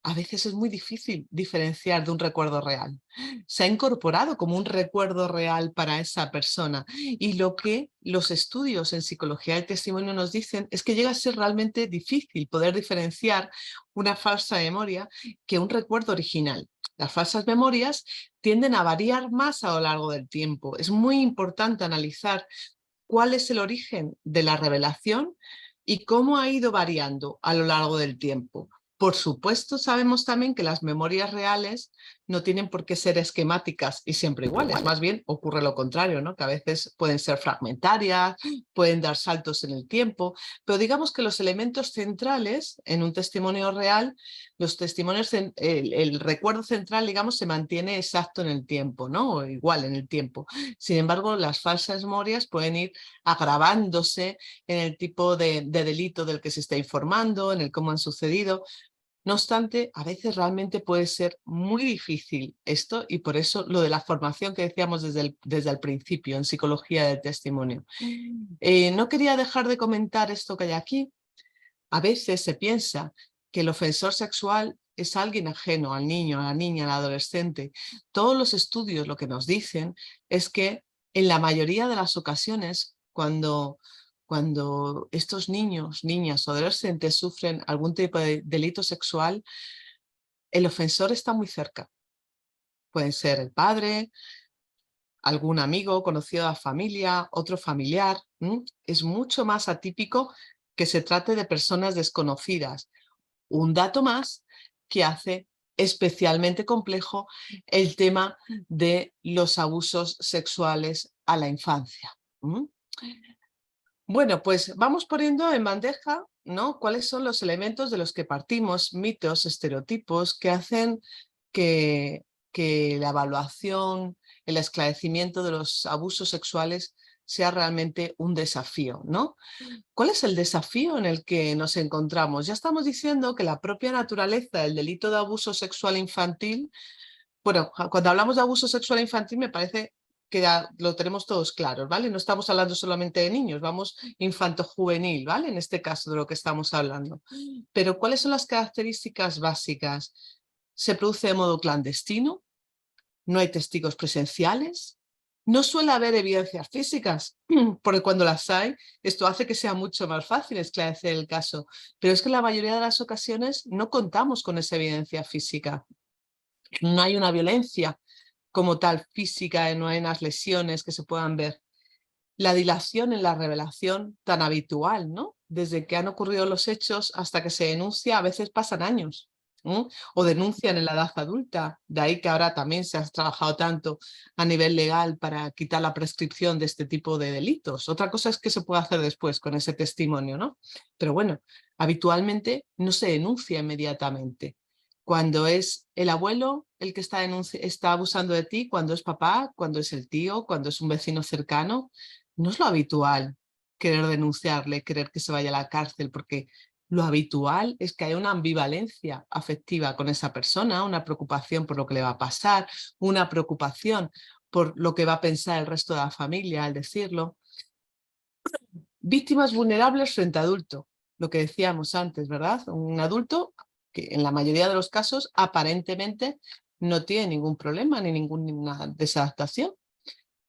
a veces es muy difícil diferenciar de un recuerdo real. Se ha incorporado como un recuerdo real para esa persona. Y lo que los estudios en psicología del testimonio nos dicen es que llega a ser realmente difícil poder diferenciar una falsa memoria que un recuerdo original. Las falsas memorias tienden a variar más a lo largo del tiempo. Es muy importante analizar cuál es el origen de la revelación y cómo ha ido variando a lo largo del tiempo. Por supuesto, sabemos también que las memorias reales no tienen por qué ser esquemáticas y siempre iguales. Más bien ocurre lo contrario, ¿no? Que a veces pueden ser fragmentarias, pueden dar saltos en el tiempo, pero digamos que los elementos centrales en un testimonio real, los testimonios, el recuerdo central, digamos, se mantiene exacto en el tiempo, ¿no? O igual en el tiempo. Sin embargo, las falsas memorias pueden ir agravándose en el tipo de delito del que se está informando, en el cómo han sucedido. No obstante, a veces realmente puede ser muy difícil esto y por eso lo de la formación que decíamos desde el principio en psicología del testimonio. No quería dejar de comentar esto que hay aquí. A veces se piensa que el ofensor sexual es alguien ajeno al niño, a la niña, al adolescente. Todos los estudios lo que nos dicen es que en la mayoría de las ocasiones, cuando estos niños, niñas o adolescentes sufren algún tipo de delito sexual, el ofensor está muy cerca. Pueden ser el padre, algún amigo, conocido de la familia, otro familiar. Es mucho más atípico que se trate de personas desconocidas. Un dato más que hace especialmente complejo el tema de los abusos sexuales a la infancia. Bueno, pues vamos poniendo en bandeja, ¿no?, cuáles son los elementos de los que partimos, mitos, estereotipos que hacen que la evaluación, el esclarecimiento de los abusos sexuales sea realmente un desafío, ¿no? ¿Cuál es el desafío en el que nos encontramos? Ya estamos diciendo que la propia naturaleza del delito de abuso sexual infantil, bueno, cuando hablamos de abuso sexual infantil me parece que ya lo tenemos todos claros, ¿vale? No estamos hablando solamente de niños, vamos infanto-juvenil, ¿vale? En este caso de lo que estamos hablando. Pero ¿cuáles son las características básicas? Se produce de modo clandestino, no hay testigos presenciales, no suele haber evidencias físicas, porque cuando las hay, esto hace que sea mucho más fácil esclarecer el caso. Pero es que en la mayoría de las ocasiones no contamos con esa evidencia física. No hay una violencia como tal física, no hay unas lesiones que se puedan ver. La dilación en la revelación tan habitual, ¿no? Desde que han ocurrido los hechos hasta que se denuncia, a veces pasan años. O denuncian en la edad adulta, de ahí que ahora también se ha trabajado tanto a nivel legal para quitar la prescripción de este tipo de delitos. Otra cosa es que se puede hacer después con ese testimonio, ¿no? Pero bueno, habitualmente no se denuncia inmediatamente. Cuando es el abuelo el que está abusando de ti, cuando es papá, cuando es el tío, cuando es un vecino cercano, no es lo habitual querer denunciarle, querer que se vaya a la cárcel, porque lo habitual es que haya una ambivalencia afectiva con esa persona, una preocupación por lo que le va a pasar, una preocupación por lo que va a pensar el resto de la familia al decirlo. Víctimas vulnerables frente a adulto, lo que decíamos antes, ¿verdad? Un adulto que en la mayoría de los casos aparentemente no tiene ningún problema ni ninguna desadaptación.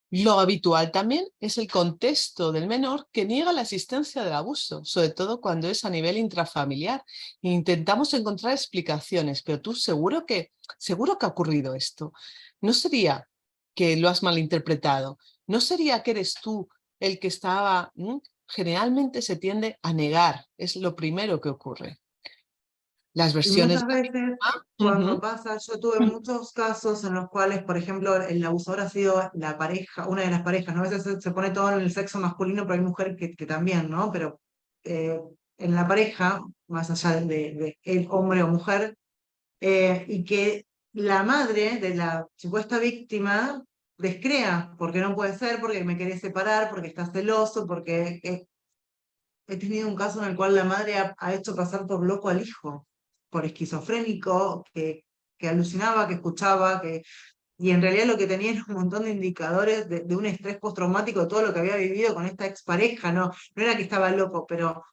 Lo habitual también es el contexto del menor que niega la existencia del abuso, sobre todo cuando es a nivel intrafamiliar. Intentamos encontrar explicaciones, pero tú seguro que ha ocurrido esto. ¿No sería que lo has malinterpretado? ¿No sería que eres tú el que estaba...? Generalmente se tiende a negar, es lo primero que ocurre. Las Y versiones... muchas veces, cuando pasa, yo tuve muchos casos en los cuales, por ejemplo, el abusador ha sido la pareja, una de las parejas, ¿no? A veces se pone todo en el sexo masculino, pero hay mujeres que también, ¿no? Pero eh, en la pareja, más allá de el hombre o mujer, y que la madre de la supuesta víctima descrea, porque no puede ser, porque me querés separar, porque estás celoso, porque he tenido un caso en el cual la madre ha hecho pasar por loco al hijo, por esquizofrénico, que alucinaba, que escuchaba, y en realidad lo que tenía era un montón de indicadores de un estrés postraumático de todo lo que había vivido con esta expareja, no era que estaba loco, pero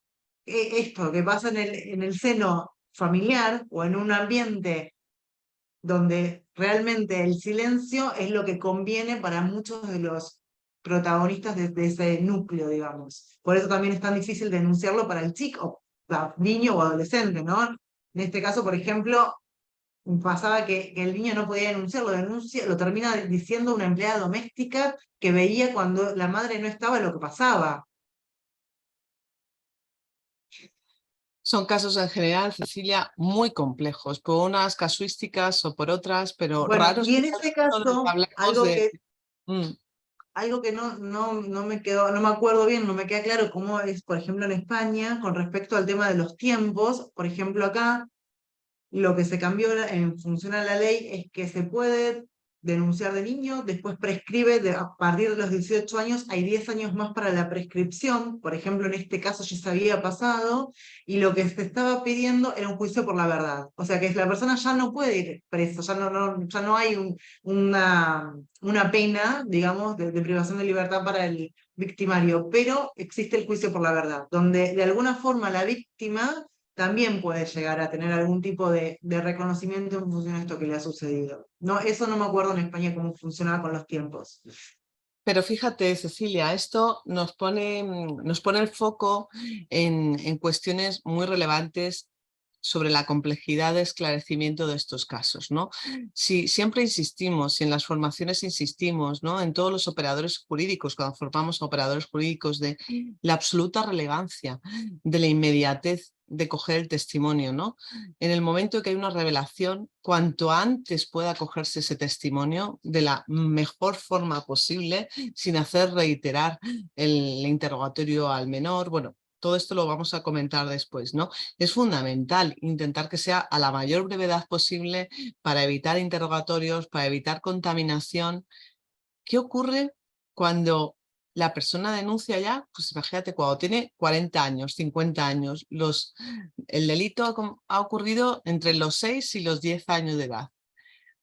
esto que pasa en el seno familiar o en un ambiente donde realmente el silencio es lo que conviene para muchos de los protagonistas de ese núcleo, digamos. Por eso también es tan difícil denunciarlo para el chico, niño o adolescente, ¿no? En este caso, por ejemplo, pasaba que el niño no podía denunciarlo, lo termina diciendo una empleada doméstica que veía cuando la madre no estaba lo que pasaba. Son casos en general, Cecilia, muy complejos, por unas casuísticas o por otras, pero Bueno, raros y en que ese donde caso, hablemos de... Mm. algo que no me quedó, no me acuerdo bien, no me queda claro cómo es, por ejemplo, en España, con respecto al tema de los tiempos. Por ejemplo, acá lo que se cambió en función a la ley es que se puede denunciar de niño, después prescribe a partir de los 18 años, hay 10 años más para la prescripción. Por ejemplo, en este caso ya se había pasado, y lo que se estaba pidiendo era un juicio por la verdad. O sea que la persona ya no puede ir preso, ya no hay una pena, digamos, de privación de libertad para el victimario, pero existe el juicio por la verdad, donde de alguna forma la víctima también puede llegar a tener algún tipo de reconocimiento en función a esto que le ha sucedido. No, eso no me acuerdo en España cómo funcionaba con los tiempos. Pero fíjate, Cecilia, esto nos pone el foco en cuestiones muy relevantes sobre la complejidad de esclarecimiento de estos casos, ¿no? Si siempre insistimos, si en las formaciones insistimos, ¿no? En todos los operadores jurídicos, cuando formamos a operadores jurídicos, de la absoluta relevancia, de la inmediatez de coger el testimonio, ¿no? En el momento que hay una revelación, cuanto antes pueda cogerse ese testimonio de la mejor forma posible, sin hacer reiterar el interrogatorio al menor. Bueno, todo esto lo vamos a comentar después, ¿no? Es fundamental intentar que sea a la mayor brevedad posible para evitar interrogatorios, para evitar contaminación. ¿Qué ocurre cuando la persona denuncia ya? Pues imagínate, cuando tiene 40 años, 50 años, el delito ha ocurrido entre los 6 y los 10 años de edad.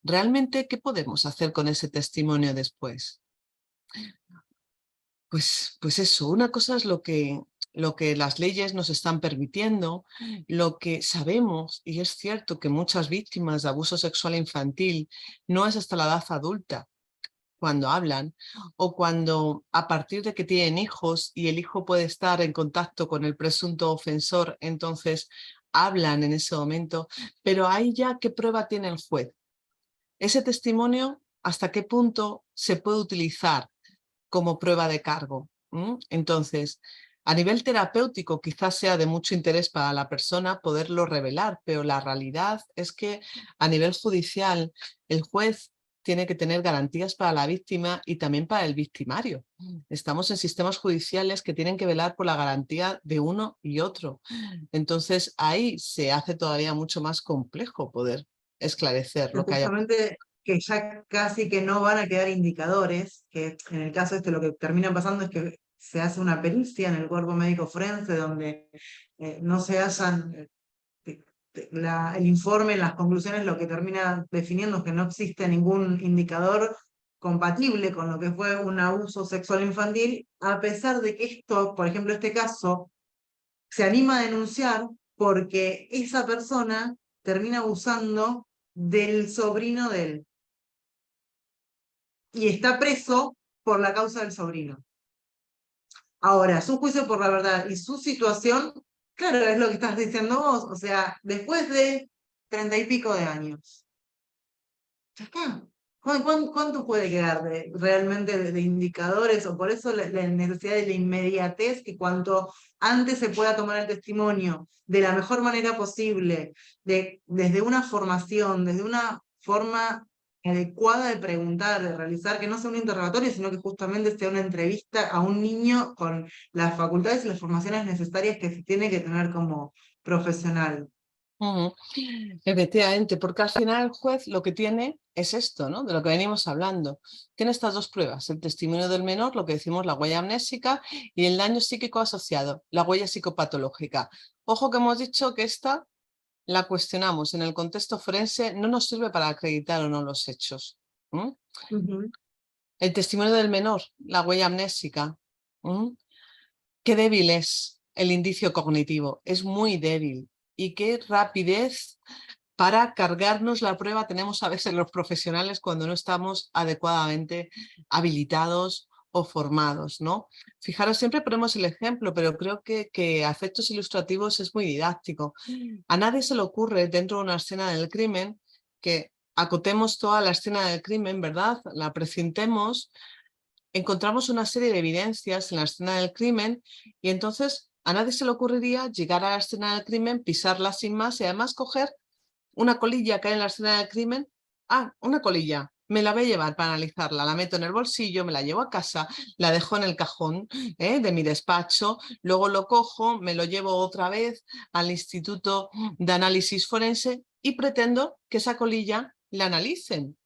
¿Realmente qué podemos hacer con ese testimonio después? Pues eso, una cosa es lo que las leyes nos están permitiendo, lo que sabemos, y es cierto que muchas víctimas de abuso sexual infantil no es hasta la edad adulta cuando hablan, o cuando a partir de que tienen hijos y el hijo puede estar en contacto con el presunto ofensor, entonces hablan en ese momento, pero ahí ya qué prueba tiene el juez. Ese testimonio, ¿hasta qué punto se puede utilizar como prueba de cargo? Entonces, a nivel terapéutico quizás sea de mucho interés para la persona poderlo revelar, pero la realidad es que a nivel judicial el juez tiene que tener garantías para la víctima y también para el victimario. Estamos en sistemas judiciales que tienen que velar por la garantía de uno y otro. Entonces ahí se hace todavía mucho más complejo poder esclarecer Que lo que haya. justamente que ya casi que no van a quedar indicadores, que en el caso este lo que termina pasando es que se hace una pericia en el cuerpo médico forense donde no se hallan, el informe, las conclusiones, lo que termina definiendo es que no existe ningún indicador compatible con lo que fue un abuso sexual infantil, a pesar de que esto, por ejemplo, este caso, se anima a denunciar porque esa persona termina abusando del sobrino de él y está preso por la causa del sobrino. Ahora, su juicio por la verdad y su situación, claro, es lo que estás diciendo vos, o sea, después de 30 y pico de años, ya está. ¿Cuánto puede quedar realmente de indicadores? O por eso la necesidad de la inmediatez, que cuanto antes se pueda tomar el testimonio de la mejor manera posible, desde una formación, desde una forma adecuada de preguntar, de realizar, que no sea un interrogatorio, sino que justamente sea una entrevista a un niño con las facultades y las formaciones necesarias que se tiene que tener como profesional. Ujú. Efectivamente, porque al final el juez lo que tiene es esto, ¿no? De lo que venimos hablando. Tiene estas dos pruebas, el testimonio del menor, lo que decimos la huella amnésica, y el daño psíquico asociado, la huella psicopatológica. Ojo que hemos dicho que esta la cuestionamos en el contexto forense, no nos sirve para acreditar o no los hechos. ¿Mm? Ujú. El testimonio del menor, la huella amnésica. ¿Mm? Qué débil es el indicio cognitivo, es muy débil. Y qué rapidez para cargarnos la prueba tenemos a veces los profesionales cuando no estamos adecuadamente habilitados o formados, ¿no? Fijaros, siempre ponemos el ejemplo, pero creo que a efectos ilustrativos es muy didáctico. A nadie se le ocurre dentro de una escena del crimen que acotemos toda la escena del crimen, ¿verdad? La precintemos, encontramos una serie de evidencias en la escena del crimen y entonces a nadie se le ocurriría llegar a la escena del crimen, pisarla sin más y además coger una colilla que hay en la escena del crimen. Ah, una colilla. Me la voy a llevar para analizarla. La meto en el bolsillo, me la llevo a casa, la dejo en el cajón de mi despacho, luego lo cojo, me lo llevo otra vez al Instituto de Análisis Forense y pretendo que esa colilla la analicen,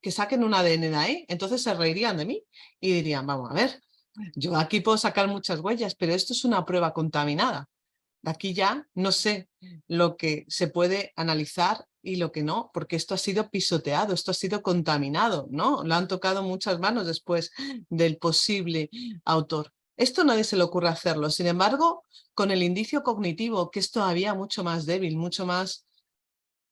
que saquen un ADN de ahí. Entonces se reirían de mí y dirían, vamos a ver, yo aquí puedo sacar muchas huellas, pero esto es una prueba contaminada. De aquí ya no sé lo que se puede analizar y lo que no, porque esto ha sido pisoteado, esto ha sido contaminado, ¿no? Lo han tocado muchas manos después del posible autor. Esto nadie se le ocurre hacerlo. Sin embargo, con el indicio cognitivo, que es todavía mucho más débil, mucho más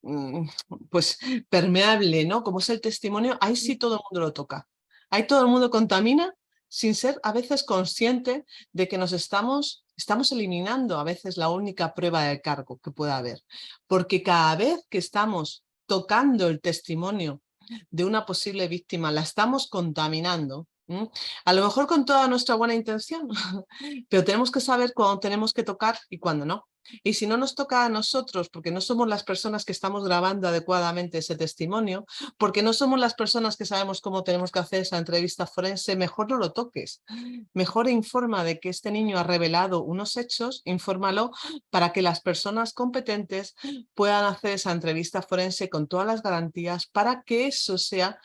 mm, pues permeable, ¿no? Como es el testimonio, ahí sí todo el mundo lo toca. Ahí todo el mundo contamina sin ser a veces consciente de que estamos eliminando a veces la única prueba de cargo que pueda haber. Porque cada vez que estamos tocando el testimonio de una posible víctima, la estamos contaminando. A lo mejor con toda nuestra buena intención, pero tenemos que saber cuándo tenemos que tocar y cuándo no. Y si no nos toca a nosotros, porque no somos las personas que estamos grabando adecuadamente ese testimonio, porque no somos las personas que sabemos cómo tenemos que hacer esa entrevista forense, mejor no lo toques. Mejor informa de que este niño ha revelado unos hechos, infórmalo para que las personas competentes puedan hacer esa entrevista forense con todas las garantías para que eso sea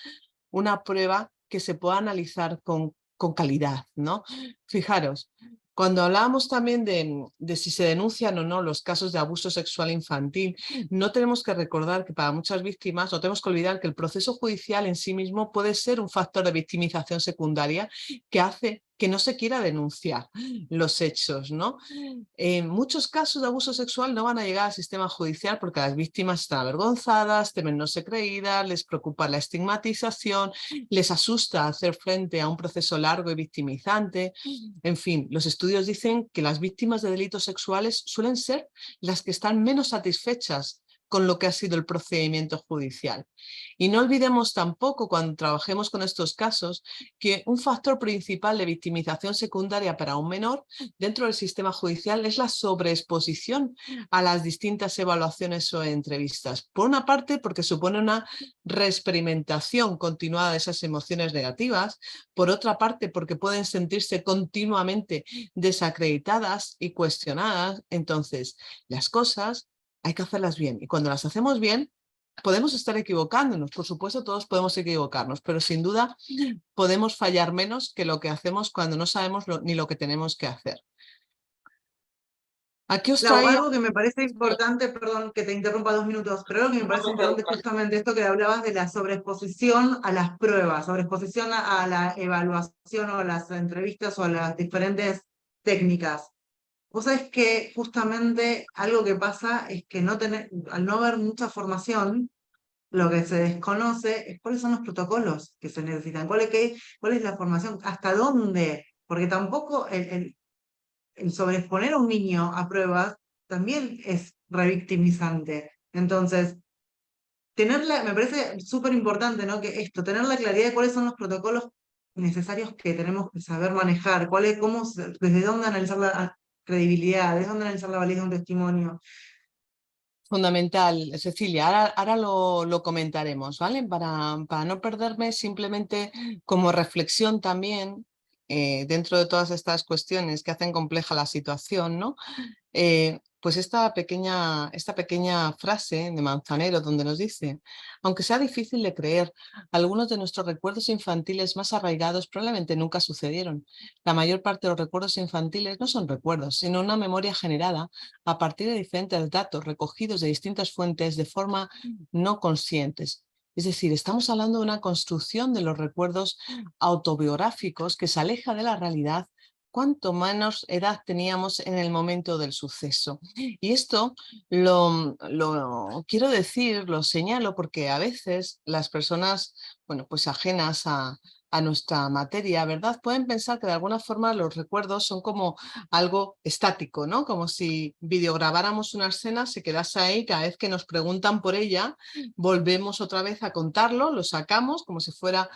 una prueba que se pueda analizar con calidad, ¿no? Fijaros, cuando hablábamos también de si se denuncian o no los casos de abuso sexual infantil, no tenemos que recordar que para muchas víctimas, no tenemos que olvidar que el proceso judicial en sí mismo puede ser un factor de victimización secundaria que hace que no se quiera denunciar los hechos, ¿no? En muchos casos de abuso sexual no van a llegar al sistema judicial porque las víctimas están avergonzadas, temen no ser creídas, les preocupa la estigmatización, les asusta hacer frente a un proceso largo y victimizante. En fin, los estudios dicen que las víctimas de delitos sexuales suelen ser las que están menos satisfechas con lo que ha sido el procedimiento judicial. Y no olvidemos tampoco cuando trabajemos con estos casos que un factor principal de victimización secundaria para un menor dentro del sistema judicial es la sobreexposición a las distintas evaluaciones o entrevistas. Por una parte, porque supone una reexperimentación continuada de esas emociones negativas. Por otra parte, porque pueden sentirse continuamente desacreditadas y cuestionadas. Entonces, las cosas hay que hacerlas bien. Y cuando las hacemos bien, podemos estar equivocándonos. Por supuesto, todos podemos equivocarnos, pero sin duda podemos fallar menos que lo que hacemos cuando no sabemos ni lo que tenemos que hacer. Aquí os Clau, traía... algo que me parece importante, perdón que te interrumpa 2 minutos, pero algo que me parece importante es justamente esto que hablabas de la sobreexposición a las pruebas, sobreexposición a la evaluación o a las entrevistas o a las diferentes técnicas. Vos sabés que justamente algo que pasa es que al no haber mucha formación, lo que se desconoce es cuáles son los protocolos que se necesitan, cuál es la formación, hasta dónde, porque tampoco el sobreexponer a un niño a pruebas también es revictimizante. Entonces, me parece súper importante, ¿no? Que tener la claridad de cuáles son los protocolos necesarios que tenemos que saber manejar, desde dónde analizar la credibilidad, desde dónde analizar la validez de un testimonio. Fundamental, Cecilia, ahora lo comentaremos, ¿vale? Para no perderme, simplemente como reflexión también, dentro de todas estas cuestiones que hacen compleja la situación, ¿no? pues esta pequeña frase de Manzanero, donde nos dice: aunque sea difícil de creer, algunos de nuestros recuerdos infantiles más arraigados probablemente nunca sucedieron. La mayor parte de los recuerdos infantiles no son recuerdos, sino una memoria generada a partir de diferentes datos recogidos de distintas fuentes de forma no conscientes. Es decir, estamos hablando de una construcción de los recuerdos autobiográficos que se aleja de la realidad cuánto menos edad teníamos en el momento del suceso. Y esto lo quiero decir, lo señalo, porque a veces las personas, bueno, pues ajenas a nuestra materia, ¿verdad? Pueden pensar que de alguna forma los recuerdos son como algo estático, ¿no? Como si videograbáramos una escena, se quedase ahí, cada vez que nos preguntan por ella, volvemos otra vez a contarlo, lo sacamos como si fuera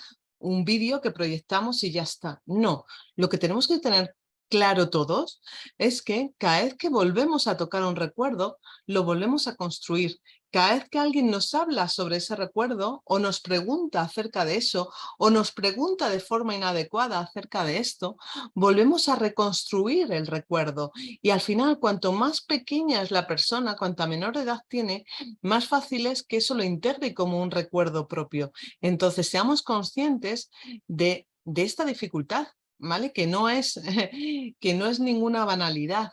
un vídeo que proyectamos y ya está. No, lo que tenemos que tener claro todos es que cada vez que volvemos a tocar un recuerdo, lo volvemos a construir. Cada vez que alguien nos habla sobre ese recuerdo o nos pregunta acerca de eso o nos pregunta de forma inadecuada acerca de esto, volvemos a reconstruir el recuerdo. Y al final, cuanto más pequeña es la persona, cuanta menor edad tiene, más fácil es que eso lo integre como un recuerdo propio. Entonces, seamos conscientes de esta dificultad, ¿vale? Que no es ninguna banalidad.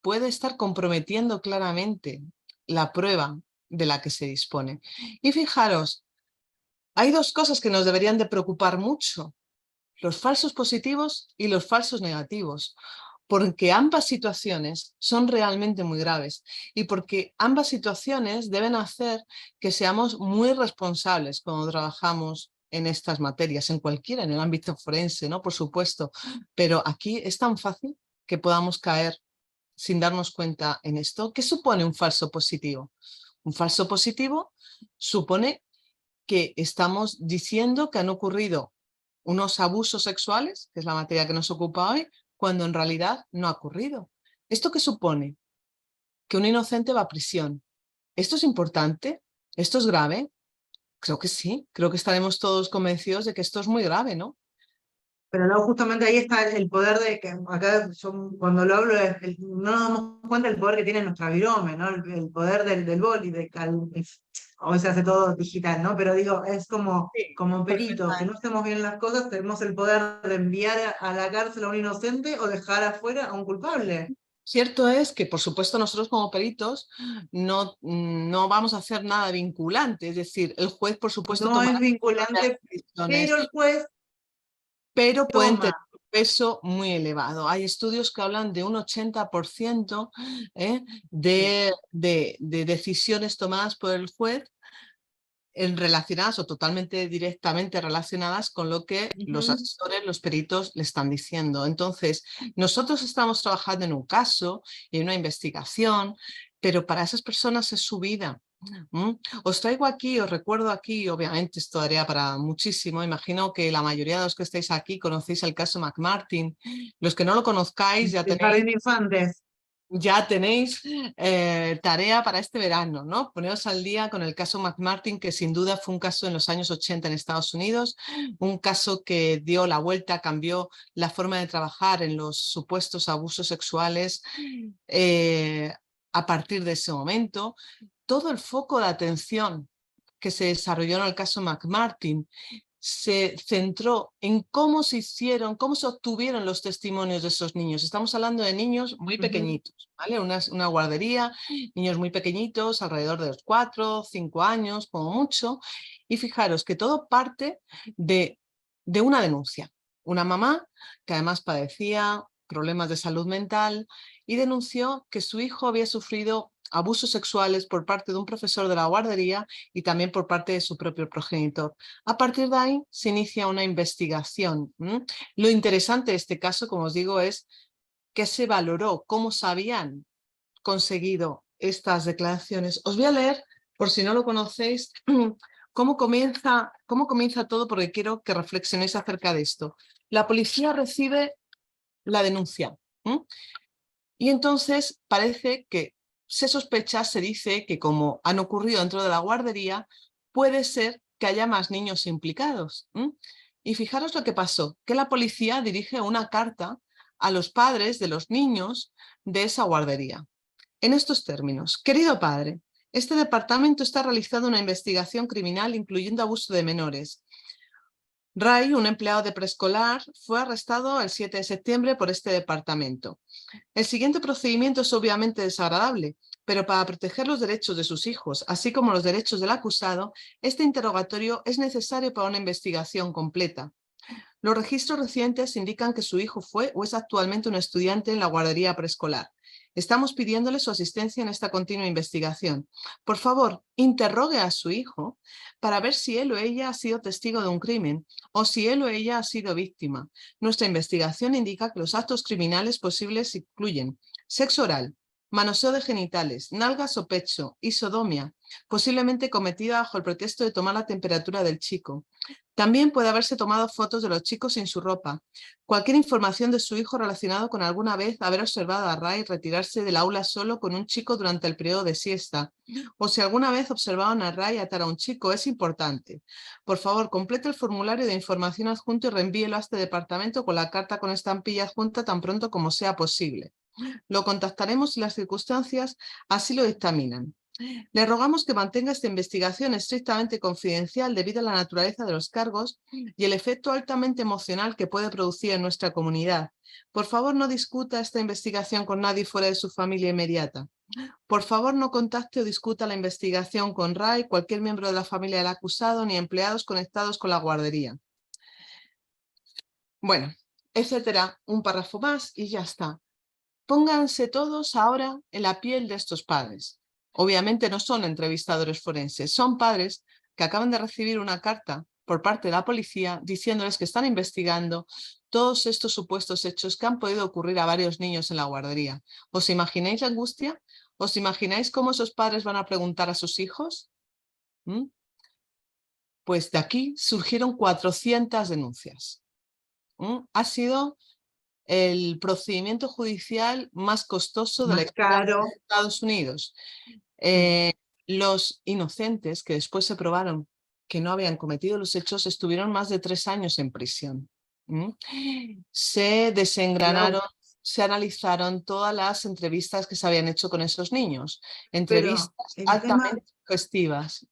Puede estar comprometiendo claramente la prueba de la que se dispone. Y fijaros, hay dos cosas que nos deberían de preocupar mucho: los falsos positivos y los falsos negativos, porque ambas situaciones son realmente muy graves y porque ambas situaciones deben hacer que seamos muy responsables cuando trabajamos en estas materias, en cualquiera, en el ámbito forense, ¿no? Por supuesto, pero aquí es tan fácil que podamos caer sin darnos cuenta en esto. ¿Qué supone un falso positivo? Un falso positivo supone que estamos diciendo que han ocurrido unos abusos sexuales, que es la materia que nos ocupa hoy, cuando en realidad no ha ocurrido. ¿Esto qué supone? Que un inocente va a prisión. ¿Esto es importante? ¿Esto es grave? Creo que sí, creo que estaremos todos convencidos de que esto es muy grave, ¿no? Pero no, justamente ahí está el poder de que acá yo cuando lo hablo no nos damos cuenta del poder que tiene nuestra virome, ¿no? El poder del boli, hoy se hace todo digital, ¿no? Pero digo, es como, Sí, como perito, que no perfectamente. hacemos bien las cosas, tenemos el poder de enviar a la cárcel a un inocente o dejar afuera a un culpable. Cierto es que, por supuesto, nosotros como peritos no vamos a hacer nada vinculante, es decir, el juez, por supuesto, No es tomará vinculante, decisiones, pero el juez pero pueden toma. tener un peso muy elevado. Hay estudios que hablan de un 80% Sí. de decisiones tomadas por el juez relacionadas o totalmente directamente relacionadas con lo que los Ujú. asesores, los peritos le están diciendo. Entonces, nosotros estamos trabajando en un caso, en una investigación, pero para esas personas es su vida. Os traigo aquí, os recuerdo aquí, obviamente esto daría para muchísimo, imagino que la mayoría de los que estáis aquí conocéis el caso McMartin. Los que no lo conozcáis ya El tenéis jardín de infantes. tarea para este verano, ¿no? Poneros al día con el caso McMartin, que sin duda fue un caso en los años 80 en Estados Unidos, un caso que dio la vuelta, cambió la forma de trabajar en los supuestos abusos sexuales a partir de ese momento. Todo el foco de atención que se desarrolló en el caso McMartin se centró en cómo se hicieron, cómo se obtuvieron los testimonios de esos niños. Estamos hablando de niños muy Ujú. pequeñitos, ¿vale? Una guardería, niños muy pequeñitos, alrededor de los 4, 5 años, como mucho. Y fijaros que todo parte de una denuncia. Una mamá que además padecía problemas de salud mental y denunció que su hijo había sufrido abusos sexuales por parte de un profesor de la guardería y también por parte de su propio progenitor. A partir de ahí se inicia una investigación. Lo interesante de este caso, como os digo, es que se valoró, cómo se habían conseguido estas declaraciones. Os voy a leer, por si no lo conocéis, cómo comienza todo, porque quiero que reflexionéis acerca de esto. La policía recibe la denuncia. Y entonces parece que se sospecha, se dice que como han ocurrido dentro de la guardería, puede ser que haya más niños implicados. Y fijaros lo que pasó, que la policía dirige una carta a los padres de los niños de esa guardería. En estos términos: querido padre, este departamento está realizando una investigación criminal incluyendo abuso de menores. Ray, un empleado de preescolar, fue arrestado el 7 de septiembre por este departamento. El siguiente procedimiento es obviamente desagradable, pero para proteger los derechos de sus hijos, así como los derechos del acusado, este interrogatorio es necesario para una investigación completa. Los registros recientes indican que su hijo fue o es actualmente un estudiante en la guardería preescolar. Estamos pidiéndole su asistencia en esta continua investigación. Por favor, interrogue a su hijo para ver si él o ella ha sido testigo de un crimen o si él o ella ha sido víctima. Nuestra investigación indica que los actos criminales posibles incluyen sexo oral, manoseo de genitales, nalgas o pecho y sodomía, posiblemente cometida bajo el pretexto de tomar la temperatura del chico. También puede haberse tomado fotos de los chicos sin su ropa. Cualquier información de su hijo relacionado con alguna vez haber observado a Ray retirarse del aula solo con un chico durante el periodo de siesta, o si alguna vez observaron a Ray atar a un chico, es importante. Por favor, complete el formulario de información adjunto y reenvíelo a este departamento con la carta con estampilla adjunta tan pronto como sea posible. Lo contactaremos si las circunstancias así lo dictaminan. Le rogamos que mantenga esta investigación estrictamente confidencial debido a la naturaleza de los cargos y el efecto altamente emocional que puede producir en nuestra comunidad. Por favor, no discuta esta investigación con nadie fuera de su familia inmediata. Por favor, no contacte o discuta la investigación con Ray, cualquier miembro de la familia del acusado, ni empleados conectados con la guardería. Bueno, etcétera, un párrafo más y ya está. Pónganse todos ahora en la piel de estos padres. Obviamente no son entrevistadores forenses, son padres que acaban de recibir una carta por parte de la policía diciéndoles que están investigando todos estos supuestos hechos que han podido ocurrir a varios niños en la guardería. ¿Os imagináis la angustia? ¿Os imagináis cómo esos padres van a preguntar a sus hijos? Pues de aquí surgieron 400 denuncias. Ha sido el procedimiento judicial más costoso de la historia de Estados Unidos. Los inocentes, que después se probaron que no habían cometido los hechos, estuvieron más de 3 años en prisión. Se desengranaron, se analizaron todas las entrevistas que se habían hecho con esos niños, entrevistas altamente sugestivas.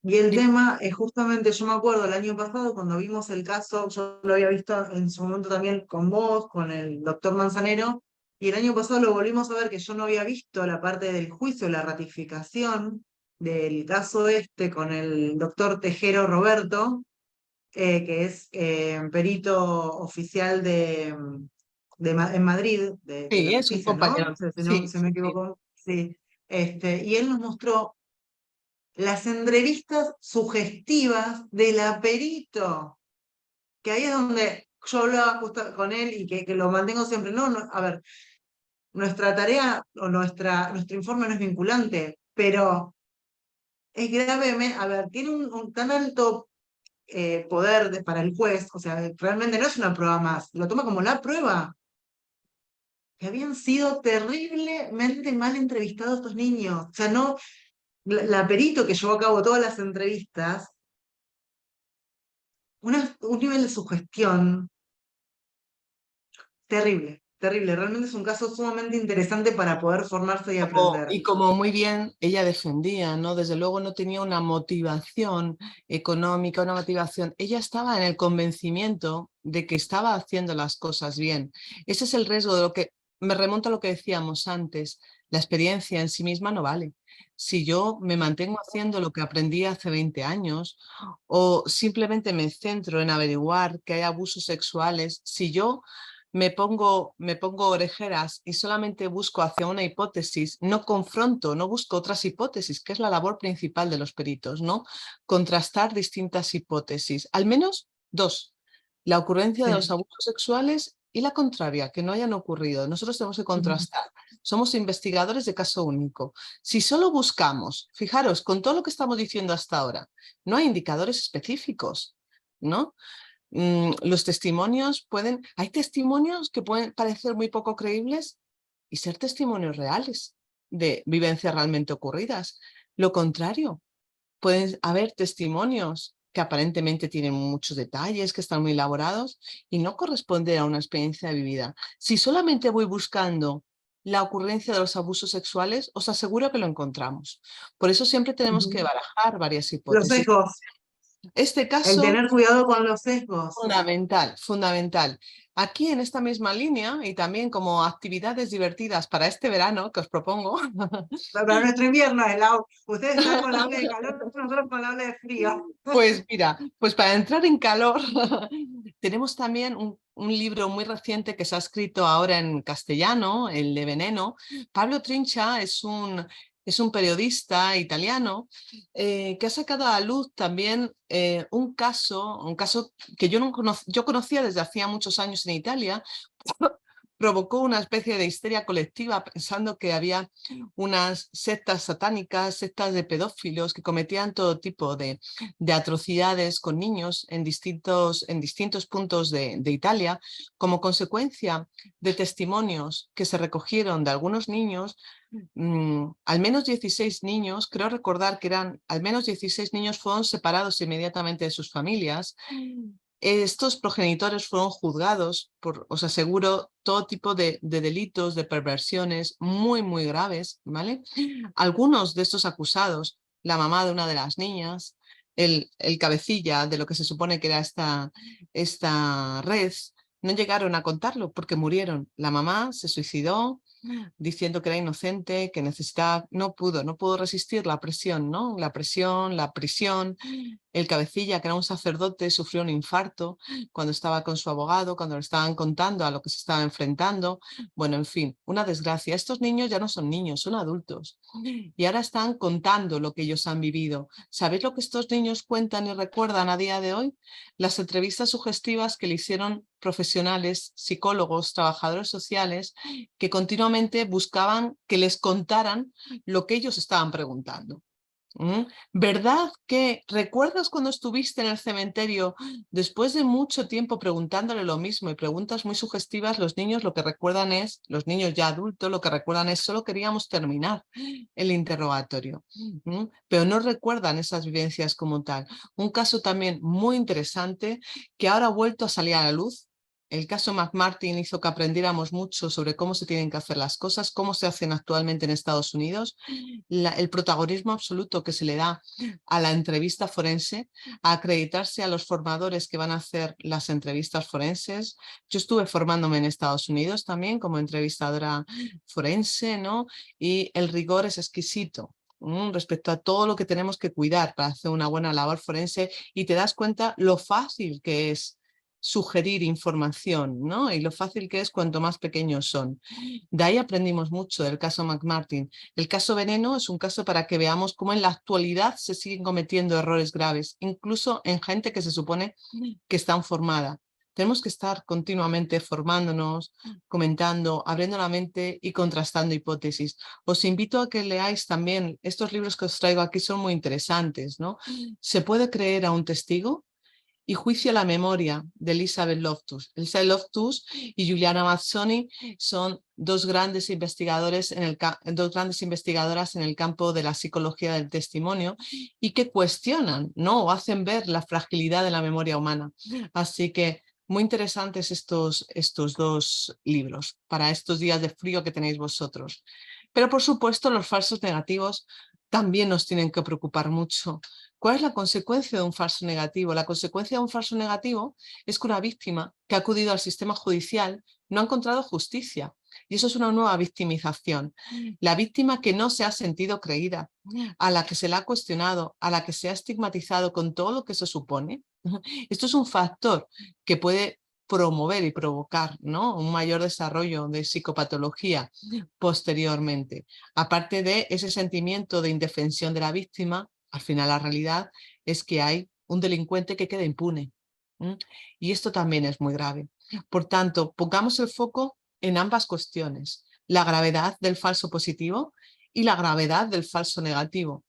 Y el tema es justamente, yo me acuerdo el año pasado cuando vimos el caso, yo lo había visto en su momento también con vos, con el doctor Manzanero, y el año pasado lo volvimos a ver que yo no había visto la parte del juicio, la ratificación del caso este con el doctor Tejero Roberto, que es perito oficial en Madrid, de Sí, la es un justicia, ¿no? compañero. No sé si Sí, se me equivoco. Sí. Y él nos mostró las entrevistas sugestivas del aperito, que ahí es donde yo hablaba justo con él y que lo mantengo siempre. No, a ver, nuestra tarea o nuestro informe no es vinculante, pero es grave, a ver, tiene un tan alto poder para el juez, o sea, realmente no es una prueba más, lo toma como la prueba, que habían sido terriblemente mal entrevistados estos niños. O sea, no, la perito que llevó a cabo todas las entrevistas, un nivel de sugestión terrible, terrible. Realmente es un caso sumamente interesante para poder formarse y aprender. Y como muy bien ella defendía, ¿no? Desde luego no tenía una motivación económica, una motivación. Ella estaba en el convencimiento de que estaba haciendo las cosas bien. Ese es el riesgo de lo que me remonta a lo que decíamos antes. La experiencia en sí misma no vale. Si yo me mantengo haciendo lo que aprendí hace 20 años o simplemente me centro en averiguar que hay abusos sexuales, si yo me pongo orejeras y solamente busco hacia una hipótesis, no confronto, no busco otras hipótesis, que es la labor principal de los peritos, ¿no? Contrastar distintas hipótesis, al menos 2, la ocurrencia de los abusos sexuales y la contraria, que no hayan ocurrido. Nosotros tenemos que contrastar. Somos investigadores de caso único. Si solo buscamos, fijaros, con todo lo que estamos diciendo hasta ahora, no hay indicadores específicos, ¿no? Los testimonios hay testimonios que pueden parecer muy poco creíbles y ser testimonios reales de vivencias realmente ocurridas. Lo contrario, pueden haber testimonios que aparentemente tienen muchos detalles, que están muy elaborados y no corresponden a una experiencia vivida. Si solamente voy buscando la ocurrencia de los abusos sexuales, os aseguro que lo encontramos. Por eso siempre tenemos que Ujú. barajar varias Los hipótesis. sesgos, Este el caso, tener cuidado con los sesgos. fundamental, fundamental. Aquí en esta misma línea y también como actividades divertidas para este verano que os propongo, Para nuestro invierno, ustedes están con la ola de calor, nosotros con la ola de frío. pues mira, pues para entrar en calor tenemos también un libro muy reciente que se ha escrito ahora en castellano, el de Veneno. Pablo Trincha es un periodista italiano que ha sacado a la luz también un caso que yo, no yo conocía desde hacía muchos años en Italia. Provocó una especie de histeria colectiva pensando que había unas sectas satánicas, sectas de pedófilos que cometían todo tipo de atrocidades con niños en distintos puntos de Italia, como consecuencia de testimonios que se recogieron de algunos niños. Al menos 16 niños, creo recordar que eran al menos 16 niños, fueron separados inmediatamente de sus familias. Estos progenitores fueron juzgados por, os aseguro, todo tipo de delitos, de perversiones muy, muy graves, ¿vale? Algunos de estos acusados, la mamá de una de las niñas, el cabecilla de lo que se supone que era esta red, no llegaron a contarlo porque murieron. La mamá se suicidó diciendo que era inocente, que necesitaba, no pudo resistir la presión, ¿no? La presión, la prisión. El cabecilla, que era un sacerdote, sufrió un infarto cuando estaba con su abogado, cuando le estaban contando a lo que se estaba enfrentando. Bueno, en fin, una desgracia. Estos niños ya no son niños, son adultos. Y ahora están contando lo que ellos han vivido. ¿Sabéis lo que estos niños cuentan y recuerdan a día de hoy? Las entrevistas sugestivas que le hicieron profesionales, psicólogos, trabajadores sociales, que continuamente buscaban que les contaran lo que ellos estaban preguntando. ¿Verdad que recuerdas cuando estuviste en el cementerio después de mucho tiempo preguntándole lo mismo y preguntas muy sugestivas? Los niños lo que recuerdan es, los niños ya adultos lo que recuerdan es solo queríamos terminar el interrogatorio, pero no recuerdan esas vivencias como tal. Un caso también muy interesante que ahora ha vuelto a salir a la luz. El caso McMartin hizo que aprendiéramos mucho sobre cómo se tienen que hacer las cosas, cómo se hacen actualmente en Estados Unidos, el protagonismo absoluto que se le da a la entrevista forense, a acreditarse a los formadores que van a hacer las entrevistas forenses. Yo estuve formándome en Estados Unidos también como entrevistadora forense, ¿no? Y el rigor es exquisito. Respecto a todo lo que tenemos que cuidar para hacer una buena labor forense, y te das cuenta lo fácil que es sugerir información, ¿no? Y lo fácil que es cuanto más pequeños son. De ahí aprendimos mucho del caso McMartin. El caso Veneno es un caso para que veamos cómo en la actualidad se siguen cometiendo errores graves, incluso en gente que se supone que está formada. Tenemos que estar continuamente formándonos, comentando, abriendo la mente y contrastando hipótesis. Os invito a que leáis también, estos libros que os traigo aquí son muy interesantes, ¿no? ¿Se puede creer a un testigo? Y Juicio a la memoria, de Elizabeth Loftus. Elizabeth Loftus y Juliana Mazzoni son dos grandes investigadoras en el campo de la psicología del testimonio y que cuestionan, ¿no? O hacen ver la fragilidad de la memoria humana. Así que muy interesantes estos dos libros para estos días de frío que tenéis vosotros. Pero por supuesto los falsos negativos también nos tienen que preocupar mucho. ¿Cuál es la consecuencia de un falso negativo? La consecuencia de un falso negativo es que una víctima que ha acudido al sistema judicial no ha encontrado justicia. Y eso es una nueva victimización. La víctima que no se ha sentido creída, a la que se le ha cuestionado, a la que se ha estigmatizado con todo lo que se supone. Esto es un factor que puede promover y provocar, ¿no? Un mayor desarrollo de psicopatología posteriormente. Aparte de ese sentimiento de indefensión de la víctima, al final la realidad es que hay un delincuente que queda impune. Y esto también es muy grave. Por tanto, pongamos el foco en ambas cuestiones, la gravedad del falso positivo y la gravedad del falso negativo.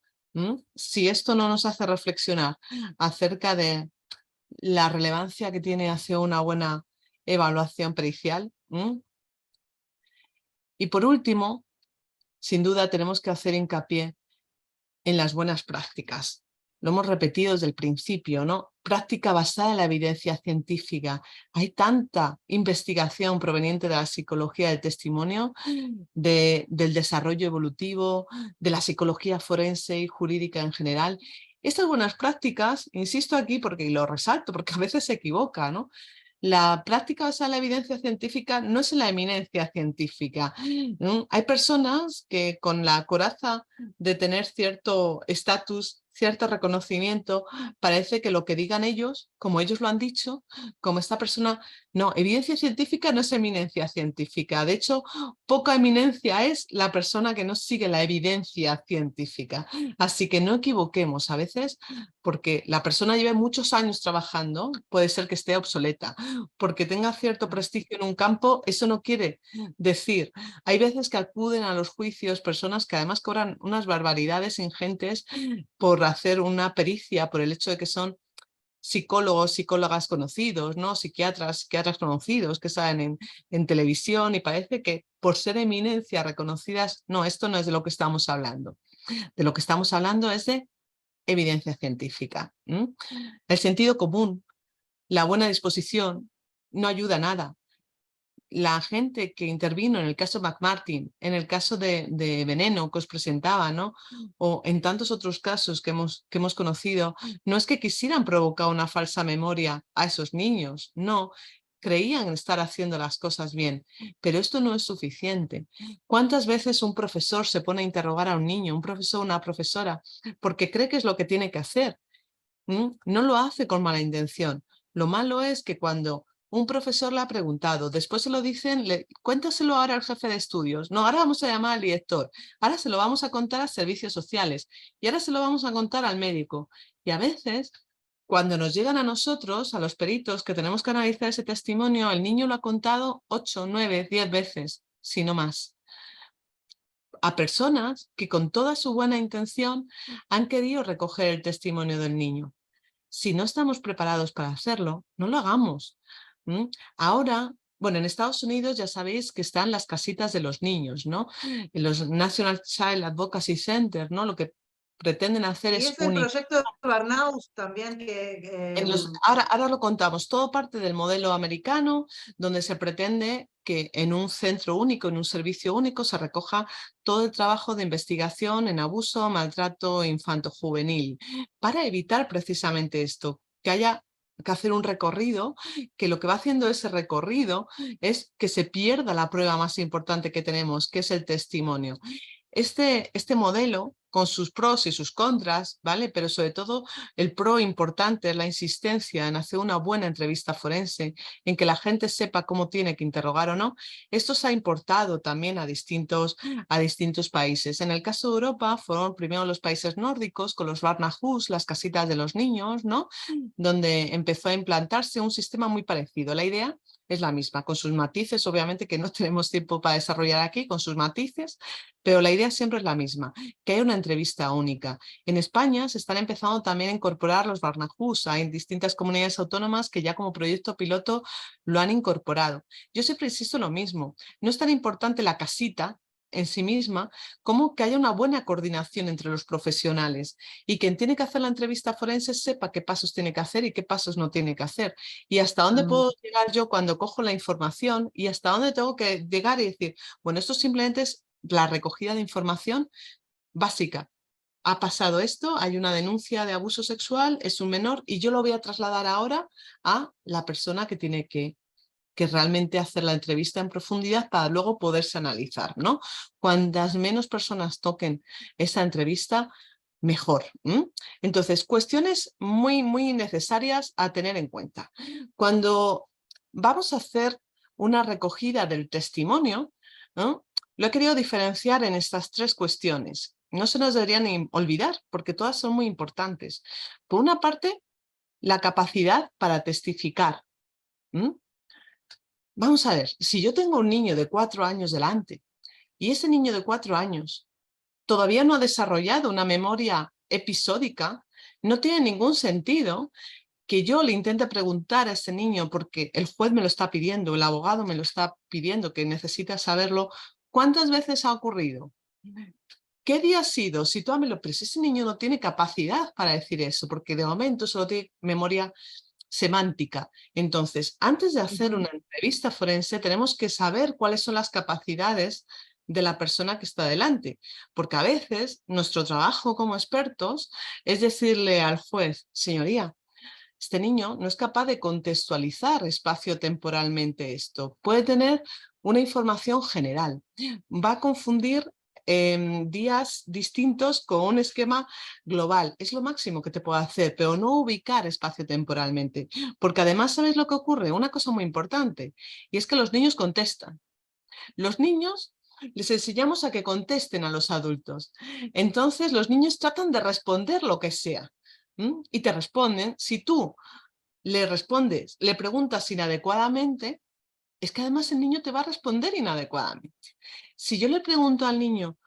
Si esto no nos hace reflexionar acerca de la relevancia que tiene hacia una buena evaluación pericial. Y por último, sin duda tenemos que hacer hincapié en las buenas prácticas. lo hemos repetido desde el principio, ¿no? Práctica basada en la evidencia científica. Hay tanta investigación proveniente de la psicología del testimonio, del desarrollo evolutivo, de la psicología forense y jurídica en general. Estas buenas prácticas, insisto aquí porque lo resalto, porque a veces se equivoca, ¿no? La práctica basada en la evidencia científica no es la eminencia científica. Hay personas que con la coraza de tener cierto estatus, cierto reconocimiento, parece que lo que digan ellos, como ellos lo han dicho, como esta persona, no, evidencia científica no es eminencia científica. De hecho, poca eminencia es la persona que no sigue la evidencia científica. Así que no equivoquemos a veces, porque la persona lleve muchos años trabajando, puede ser que esté obsoleta, porque tenga cierto prestigio en un campo, eso no quiere decir. Hay veces que acuden a los juicios personas que además cobran unas barbaridades ingentes por hacer una pericia, por el hecho de que son psicólogos, psicólogas conocidos, ¿no? Psiquiatras, psiquiatras conocidos que salen en televisión, y parece que por ser eminencia reconocidas, no, esto no es de lo que estamos hablando. De lo que estamos hablando es de evidencia científica. El sentido común, la buena disposición, no ayuda a nada. La gente que intervino en el caso McMartin, en el caso de Veneno que os presentaba, ¿no? O en tantos otros casos que hemos conocido, no es que quisieran provocar una falsa memoria a esos niños, no, creían estar haciendo las cosas bien, pero esto no es suficiente. ¿Cuántas veces un profesor se pone a interrogar a un niño, un profesor o una profesora, porque cree que es lo que tiene que hacer? No lo hace con mala intención. Lo malo es que cuando un profesor le ha preguntado, después se lo dicen, cuéntaselo ahora al jefe de estudios. No, ahora vamos a llamar al director. Ahora se lo vamos a contar a servicios sociales. Y ahora se lo vamos a contar al médico. Y a veces, cuando nos llegan a nosotros, a los peritos que tenemos que analizar ese testimonio, el niño lo ha contado 8, 9, 10 veces, si no más. A personas que con toda su buena intención han querido recoger el testimonio del niño. Si no estamos preparados para hacerlo, no lo hagamos. Ahora, bueno, en Estados Unidos ya sabéis que están las casitas de los niños, ¿no? En los National Child Advocacy Center, ¿no? Lo que pretenden hacer Y es es el proyecto de Barnaus también ahora lo contamos, todo parte del modelo americano, donde se pretende que en un centro único, en un servicio único, se recoja todo el trabajo de investigación en abuso, maltrato infanto-juvenil, para evitar precisamente esto, que haya que hacer un recorrido, que lo que va haciendo ese recorrido es que se pierda la prueba más importante que tenemos, que es el testimonio. Este modelo, con sus pros y sus contras, ¿vale? Pero sobre todo el pro importante es la insistencia en hacer una buena entrevista forense, en que la gente sepa cómo tiene que interrogar o no. Esto se ha importado también a distintos países. En el caso de Europa fueron primero los países nórdicos con los Barnahus, las casitas de los niños, ¿no? Donde empezó a implantarse un sistema muy parecido. La idea es la misma, con sus matices, obviamente que no tenemos tiempo para desarrollar aquí, con sus matices, pero la idea siempre es la misma, que hay una entrevista única. En España se están empezando también a incorporar los Barnahus, hay distintas comunidades autónomas que ya como proyecto piloto lo han incorporado. Yo siempre insisto lo mismo, no es tan importante la casita en sí misma, como que haya una buena coordinación entre los profesionales y quien tiene que hacer la entrevista forense sepa qué pasos tiene que hacer y qué pasos no tiene que hacer. Y hasta dónde puedo llegar yo cuando cojo la información y hasta dónde tengo que llegar y decir, bueno, esto simplemente es la recogida de información básica. Ha pasado esto, hay una denuncia de abuso sexual, es un menor y yo lo voy a trasladar ahora a la persona que tiene que realmente hacer la entrevista en profundidad para luego poderse analizar, ¿no? Cuantas menos personas toquen esa entrevista, mejor. Entonces, cuestiones muy, muy necesarias a tener en cuenta. Cuando vamos a hacer una recogida del testimonio, ¿no? Lo he querido diferenciar en estas tres cuestiones. No se nos deberían ni olvidar porque todas son muy importantes. Por una parte, la capacidad para testificar. Vamos a ver, si yo tengo un niño de 4 años delante y ese niño de 4 años todavía no ha desarrollado una memoria episódica, no tiene ningún sentido que yo le intente preguntar a ese niño, porque el juez me lo está pidiendo, el abogado me lo está pidiendo, que necesita saberlo, ¿cuántas veces ha ocurrido? ¿qué día ha sido? Sitúamelo, pero si ese niño no tiene capacidad para decir eso, porque de momento solo tiene memoria semántica. Entonces, antes de hacer una entrevista forense, tenemos que saber cuáles son las capacidades de la persona que está delante, porque a veces nuestro trabajo como expertos es decirle al juez, señoría, este niño no es capaz de contextualizar espacio-temporalmente esto. Puede tener una información general. Va a confundir días distintos con un esquema global. Es lo máximo que te puedo hacer, pero no ubicar espacio-temporalmente. Porque además, ¿sabes lo que ocurre? Una cosa muy importante, y es que los niños contestan. Los niños les enseñamos a que contesten a los adultos. Entonces, los niños tratan de responder lo que sea. Y te responden. Si tú le respondes, le preguntas inadecuadamente, es que además el niño te va a responder inadecuadamente. Si yo le pregunto al niño,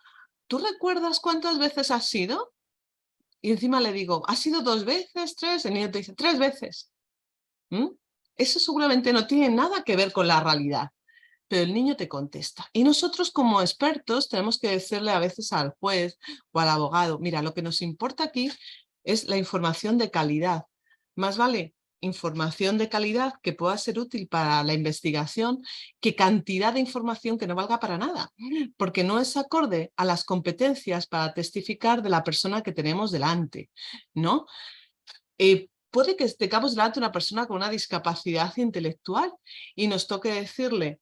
¿tú recuerdas cuántas veces has sido? Y encima le digo, ¿has sido 2 veces, 3? El niño te dice, 3 veces. Eso seguramente no tiene nada que ver con la realidad, pero el niño te contesta. Y nosotros como expertos tenemos que decirle a veces al juez o al abogado, mira, lo que nos importa aquí es la información de calidad. Más vale información de calidad que pueda ser útil para la investigación que cantidad de información que no valga para nada, porque no es acorde a las competencias para testificar de la persona que tenemos delante, ¿no? Puede que tengamos delante una persona con una discapacidad intelectual y nos toque decirle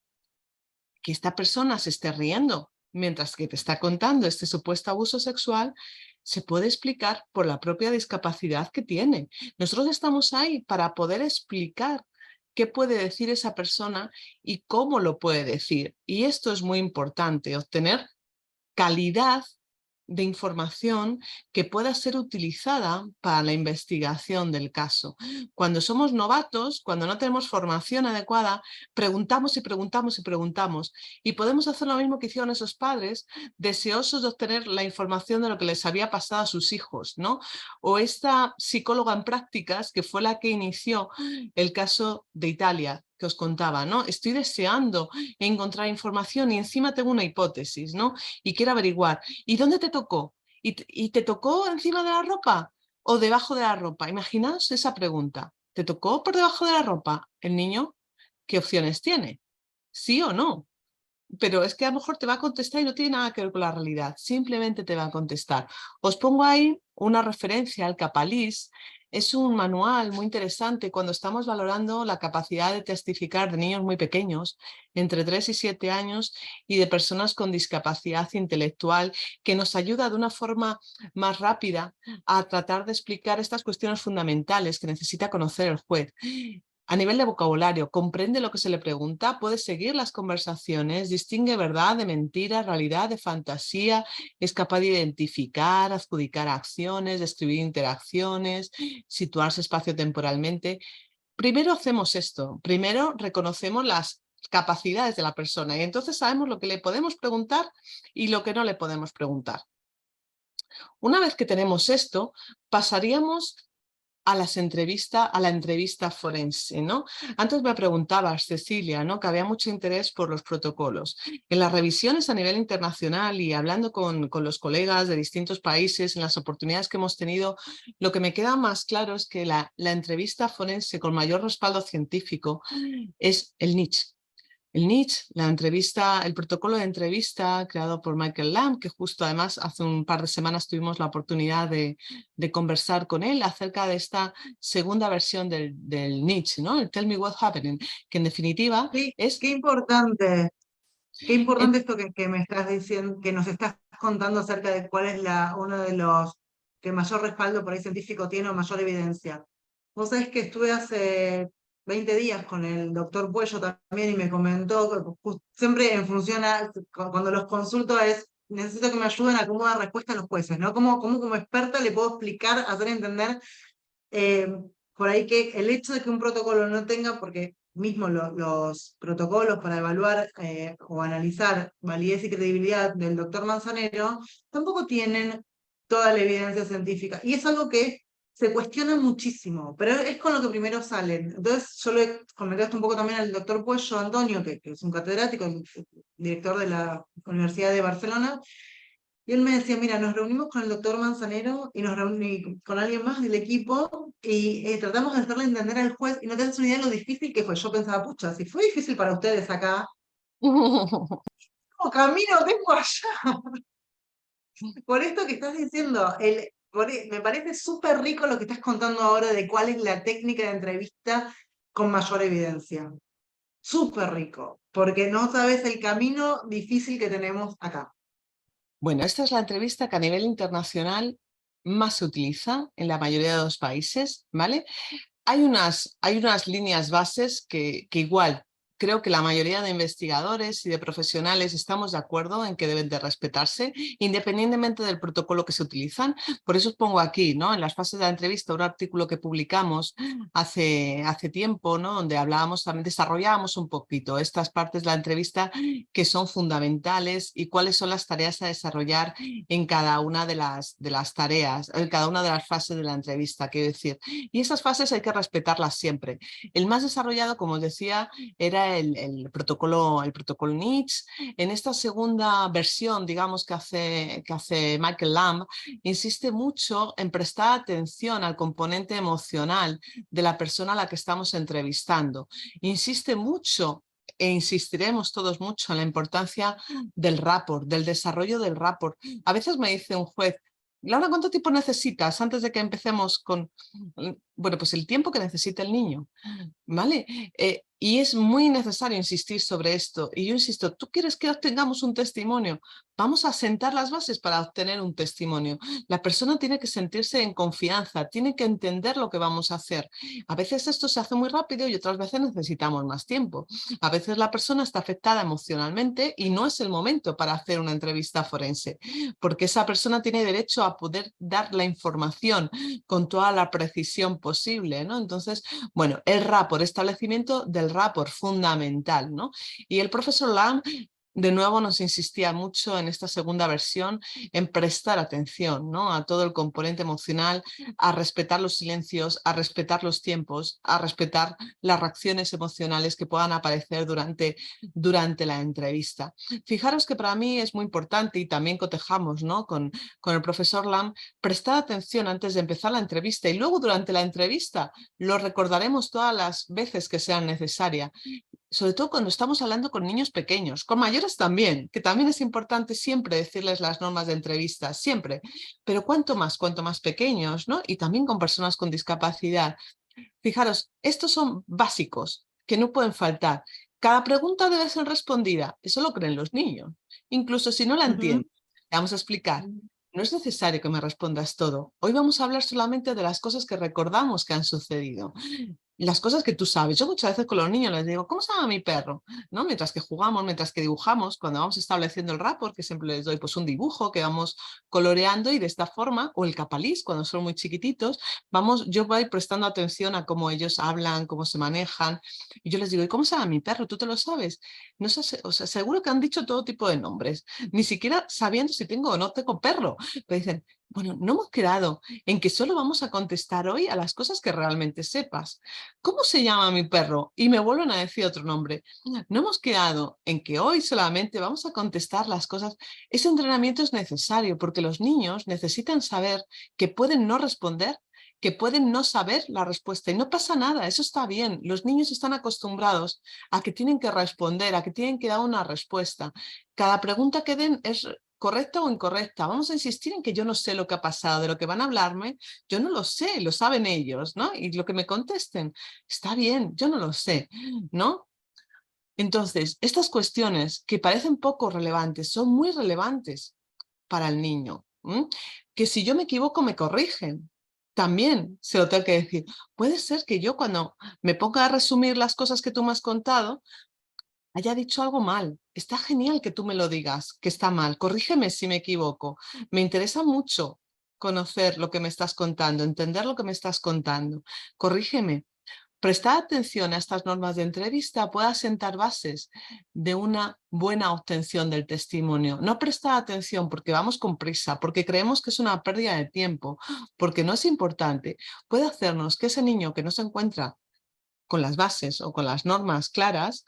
que esta persona se esté riendo mientras que te está contando este supuesto abuso sexual, se puede explicar por la propia discapacidad que tiene. Nosotros estamos ahí para poder explicar qué puede decir esa persona y cómo lo puede decir. Y esto es muy importante, obtener calidad de información que pueda ser utilizada para la investigación del caso. Cuando somos novatos, cuando no tenemos formación adecuada, preguntamos y preguntamos y preguntamos. Y podemos hacer lo mismo que hicieron esos padres, deseosos de obtener la información de lo que les había pasado a sus hijos, ¿no? O esta psicóloga en prácticas que fue la que inició el caso de Italia, que os contaba, ¿no? Estoy deseando encontrar información y encima tengo una hipótesis, ¿no? Y quiero averiguar, ¿y dónde te tocó? ¿Y te tocó encima de la ropa o debajo de la ropa? Imaginaos esa pregunta. ¿Te tocó por debajo de la ropa? El niño, ¿qué opciones tiene? ¿Sí o no? Pero es que a lo mejor te va a contestar y no tiene nada que ver con la realidad, simplemente te va a contestar. Os pongo ahí una referencia al Capalis, es un manual muy interesante cuando estamos valorando la capacidad de testificar de niños muy pequeños, entre 3 y 7 años, y de personas con discapacidad intelectual, que nos ayuda de una forma más rápida a tratar de explicar estas cuestiones fundamentales que necesita conocer el juez. A nivel de vocabulario, comprende lo que se le pregunta, puede seguir las conversaciones, distingue verdad de mentira, realidad de fantasía, es capaz de identificar, adjudicar acciones, describir interacciones, situarse espacio-temporalmente. Primero hacemos esto, primero reconocemos las capacidades de la persona y entonces sabemos lo que le podemos preguntar y lo que no le podemos preguntar. Una vez que tenemos esto, pasaríamos a la entrevista forense, ¿no? Antes me preguntabas, Cecilia, ¿no? Que había mucho interés por los protocolos. En las revisiones a nivel internacional y hablando con los colegas de distintos países, en las oportunidades que hemos tenido, lo que me queda más claro es que la entrevista forense con mayor respaldo científico es el NICH. El NICH, el protocolo de entrevista creado por Michael Lamb, que justo además hace un par de semanas tuvimos la oportunidad de conversar con él acerca de esta segunda versión del NICH, ¿no? El Tell Me What's Happening, que en definitiva Sí, es... qué importante esto que me estás diciendo, que nos estás contando acerca de cuál es uno de los que mayor respaldo por ahí científico tiene o mayor evidencia. Vos sabés que estuve hace 20 días con el doctor Puello también y me comentó, que siempre en función a, cuando los consulto es, necesito que me ayuden a cómo dar respuesta a los jueces, ¿no? Cómo como experta le puedo explicar, hacer entender eh, por ahí que el hecho de que un protocolo no tenga, porque mismo los protocolos para evaluar o analizar validez y credibilidad del doctor Manzanero, tampoco tienen toda la evidencia científica. Y es algo que se cuestiona muchísimo, pero es con lo que primero salen. Entonces, yo le comenté esto un poco también al doctor Puello Antonio, que es un catedrático, director de la Universidad de Barcelona, Y él me decía, mira, nos reunimos con el doctor Manzanero y nos reuní con alguien más del equipo y tratamos de hacerle entender al juez y no te das una idea de lo difícil que fue. Yo pensaba, pucha, si fue difícil para ustedes acá, ¿cómo camino tengo allá? Por esto que estás diciendo, me parece súper rico lo que estás contando ahora de cuál es la técnica de entrevista con mayor evidencia. Súper rico, porque no sabes el camino difícil que tenemos acá. Bueno, esta es la entrevista que a nivel internacional más se utiliza en la mayoría de los países, ¿vale? Hay unas líneas bases que igual creo que la mayoría de investigadores y de profesionales estamos de acuerdo en que deben de respetarse, independientemente del protocolo que se utilizan. Por eso os pongo aquí, ¿no? En las fases de la entrevista, un artículo que publicamos hace tiempo, ¿no? Donde hablábamos, también desarrollábamos un poquito estas partes de la entrevista que son fundamentales y cuáles son las tareas a desarrollar en cada una de las tareas, en cada una de las fases de la entrevista, quiero decir. Y esas fases hay que respetarlas siempre. El más desarrollado, como os decía, era el protocolo NICH. En esta segunda versión, digamos, que hace Michael Lamb, insiste mucho en prestar atención al componente emocional de la persona a la que estamos entrevistando. Insiste mucho e insistiremos todos mucho en la importancia del rapport, del desarrollo del rapport. A veces me dice un juez, Laura, ¿cuánto tiempo necesitas antes de que empecemos con...? Bueno, pues el tiempo que necesita el niño, ¿vale? Y es muy necesario insistir sobre esto. Y yo insisto, ¿tú quieres que obtengamos un testimonio? Vamos a sentar las bases para obtener un testimonio. La persona tiene que sentirse en confianza, tiene que entender lo que vamos a hacer. A veces esto se hace muy rápido y otras veces necesitamos más tiempo. A veces la persona está afectada emocionalmente y no es el momento para hacer una entrevista forense, porque esa persona tiene derecho a poder dar la información con toda la precisión posible, ¿no? Entonces, bueno, el rapport, establecimiento del rapport fundamental, ¿no? Y el profesor Lamb de nuevo nos insistía mucho en esta segunda versión en prestar atención, ¿no? A todo el componente emocional, a respetar los silencios, a respetar los tiempos, a respetar las reacciones emocionales que puedan aparecer durante la entrevista. Fijaros que para mí es muy importante y también cotejamos, ¿no? con el profesor Lamb, prestar atención antes de empezar la entrevista y luego durante la entrevista lo recordaremos todas las veces que sean necesarias, sobre todo cuando estamos hablando con niños pequeños, con mayores también, que también es importante siempre decirles las normas de entrevista, siempre, pero cuanto más pequeños, ¿no? Y también con personas con discapacidad. Fijaros, estos son básicos que no pueden faltar. Cada pregunta debe ser respondida, eso lo creen los niños, incluso si no la Ujú. entienden. Le vamos a explicar. No es necesario que me respondas todo. Hoy vamos a hablar solamente de las cosas que recordamos que han sucedido. Las cosas que tú sabes. Yo muchas veces con los niños les digo, ¿cómo se llama mi perro? ¿No? Mientras que jugamos, mientras que dibujamos, cuando vamos estableciendo el rapport, que siempre les doy pues un dibujo que vamos coloreando y de esta forma, o el capalís, cuando son muy chiquititos, yo voy prestando atención a cómo ellos hablan, cómo se manejan. Y yo les digo, ¿y cómo se llama mi perro? ¿Tú te lo sabes? No sé, o sea, seguro que han dicho todo tipo de nombres, ni siquiera sabiendo si tengo o no tengo perro. Pero dicen, bueno, no hemos quedado en que solo vamos a contestar hoy a las cosas que realmente sepas. ¿Cómo se llama mi perro? Y me vuelven a decir otro nombre. No hemos quedado en que hoy solamente vamos a contestar las cosas. Ese entrenamiento es necesario porque los niños necesitan saber que pueden no responder, que pueden no saber la respuesta y no pasa nada, eso está bien. Los niños están acostumbrados a que tienen que responder, a que tienen que dar una respuesta. Cada pregunta que den es correcta o incorrecta. Vamos a insistir en que yo no sé lo que ha pasado, de lo que van a hablarme, yo no lo sé, lo saben ellos, ¿no? Y lo que me contesten, está bien, yo no lo sé, ¿no? Entonces, estas cuestiones que parecen poco relevantes son muy relevantes para el niño. Que si yo me equivoco me corrigen. También se lo tengo que decir. Puede ser que yo cuando me ponga a resumir las cosas que tú me has contado, haya dicho algo mal. Está genial que tú me lo digas, que está mal. Corrígeme si me equivoco. Me interesa mucho conocer lo que me estás contando, entender lo que me estás contando. Corrígeme. Prestar atención a estas normas de entrevista puede asentar bases de una buena obtención del testimonio. No prestar atención porque vamos con prisa, porque creemos que es una pérdida de tiempo, porque no es importante, puede hacernos que ese niño que no se encuentra con las bases o con las normas claras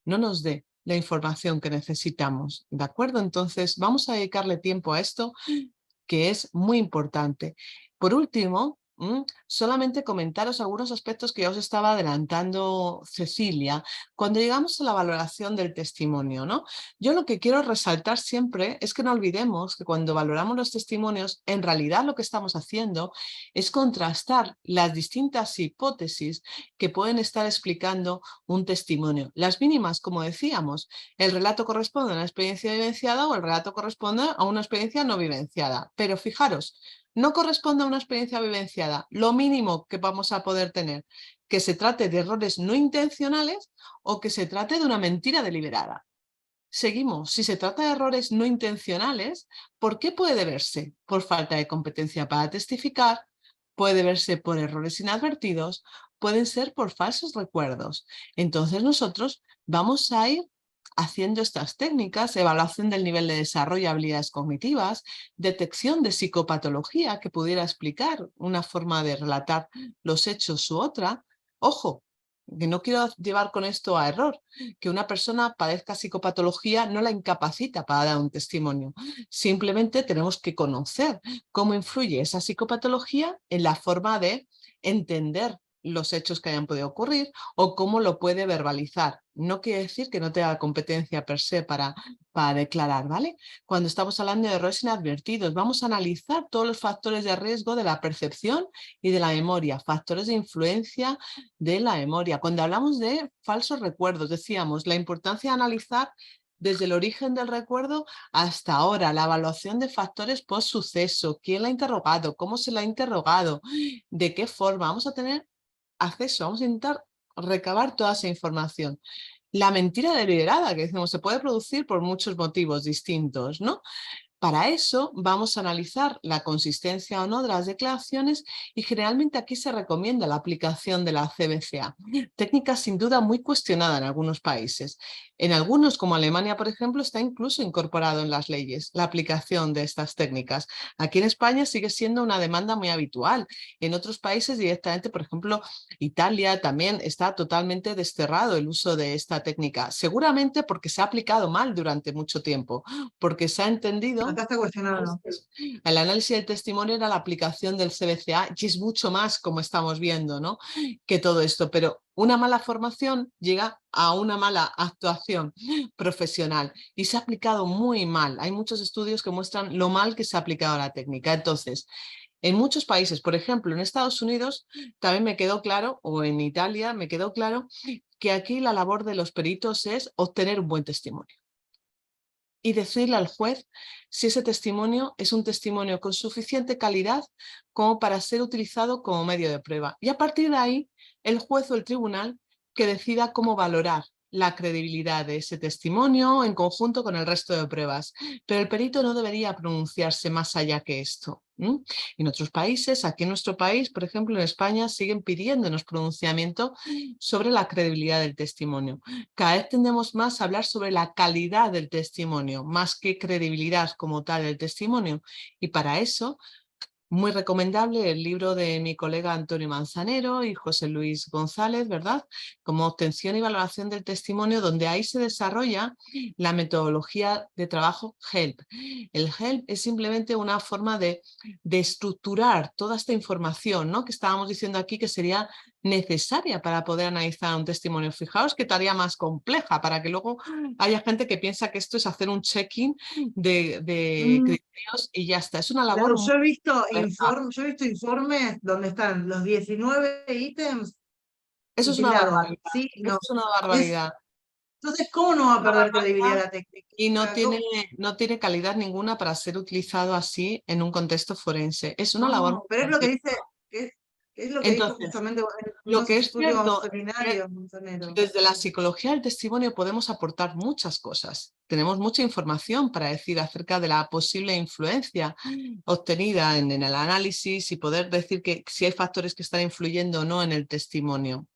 no nos dé la información que necesitamos, ¿de acuerdo? Entonces vamos a dedicarle tiempo a esto, que es muy importante. Por último, solamente comentaros algunos aspectos que ya os estaba adelantando Cecilia, cuando llegamos a la valoración del testimonio, ¿no? Yo lo que quiero resaltar siempre es que no olvidemos que cuando valoramos los testimonios, en realidad lo que estamos haciendo es contrastar las distintas hipótesis que pueden estar explicando un testimonio. Las mínimas, como decíamos, el relato corresponde a una experiencia vivenciada o el relato corresponde a una experiencia no vivenciada. Pero fijaros, no corresponde a una experiencia vivenciada. Lo mínimo que vamos a poder tener, que se trate de errores no intencionales o que se trate de una mentira deliberada. Seguimos, si se trata de errores no intencionales, ¿por qué puede deberse? Por falta de competencia para testificar, puede verse por errores inadvertidos, pueden ser por falsos recuerdos. Entonces nosotros vamos a ir haciendo estas técnicas, evaluación del nivel de desarrollo y habilidades cognitivas, detección de psicopatología que pudiera explicar una forma de relatar los hechos u otra. Ojo, que no quiero llevar con esto a error, que una persona padezca psicopatología no la incapacita para dar un testimonio. Simplemente tenemos que conocer cómo influye esa psicopatología en la forma de entender los hechos que hayan podido ocurrir o cómo lo puede verbalizar. No quiere decir que no tenga competencia per se para declarar, ¿vale? Cuando estamos hablando de errores inadvertidos, vamos a analizar todos los factores de riesgo de la percepción y de la memoria, factores de influencia de la memoria. Cuando hablamos de falsos recuerdos, decíamos la importancia de analizar desde el origen del recuerdo hasta ahora, la evaluación de factores post suceso, quién la ha interrogado, cómo se la ha interrogado, de qué forma. Vamos a tener acceso, vamos a intentar recabar toda esa información. La mentira deliberada, que decimos, se puede producir por muchos motivos distintos, ¿no? Para eso vamos a analizar la consistencia o no de las declaraciones y generalmente aquí se recomienda la aplicación de la CBCA. Técnica sin duda muy cuestionada en algunos países. En algunos, como Alemania, por ejemplo, está incluso incorporado en las leyes la aplicación de estas técnicas. Aquí en España sigue siendo una demanda muy habitual. En otros países directamente, por ejemplo, Italia también está totalmente desterrado el uso de esta técnica. Seguramente porque se ha aplicado mal durante mucho tiempo, porque se ha entendido Acá está cuestionado. el análisis del testimonio era la aplicación del CBCA y es mucho más, como estamos viendo, ¿no?, que todo esto, pero una mala formación llega a una mala actuación profesional y se ha aplicado muy mal. Hay muchos estudios que muestran lo mal que se ha aplicado la técnica. Entonces, en muchos países, por ejemplo, en Estados Unidos, también me quedó claro, o en Italia me quedó claro, que aquí la labor de los peritos es obtener un buen testimonio y decirle al juez si ese testimonio es un testimonio con suficiente calidad como para ser utilizado como medio de prueba. Y a partir de ahí, el juez o el tribunal que decida cómo valorar la credibilidad de ese testimonio en conjunto con el resto de pruebas. Pero el perito no debería pronunciarse más allá que esto. En otros países, aquí en nuestro país, por ejemplo en España, siguen pidiéndonos pronunciamiento sobre la credibilidad del testimonio. Cada vez tendemos más a hablar sobre la calidad del testimonio, más que credibilidad como tal del testimonio. Y para eso, muy recomendable el libro de mi colega Antonio Manzanero y José Luis González, ¿verdad? Como obtención y valoración del testimonio, donde ahí se desarrolla la metodología de trabajo HELP. El HELP es simplemente una forma de estructurar toda esta información, ¿no?, que estábamos diciendo aquí que sería necesaria para poder analizar un testimonio. Fijaos qué tarea más compleja, para que luego haya gente que piensa que esto es hacer un check-in de Mm, criterios y ya está. Es una labor Claro, muy compleja. yo he visto informes donde están los 19 ítems Eso y es una tildado. barbaridad. Sí, Eso no. es una Es, barbaridad. entonces, ¿cómo no va a Una perder credibilidad barbaridad la técnica? y O sea, ¿cómo? no tiene calidad ninguna para ser utilizado así en un contexto forense. Es una labor No, muy pero es lo que compleja. dice, que es lo que dijo Entonces, justamente en uno lo de que sus es últimos cierto es seminarios, Montonero. desde la psicología del testimonio podemos aportar muchas cosas. Tenemos mucha información para decir acerca de la posible influencia obtenida en el análisis y poder decir que si hay factores que están influyendo o no en el testimonio.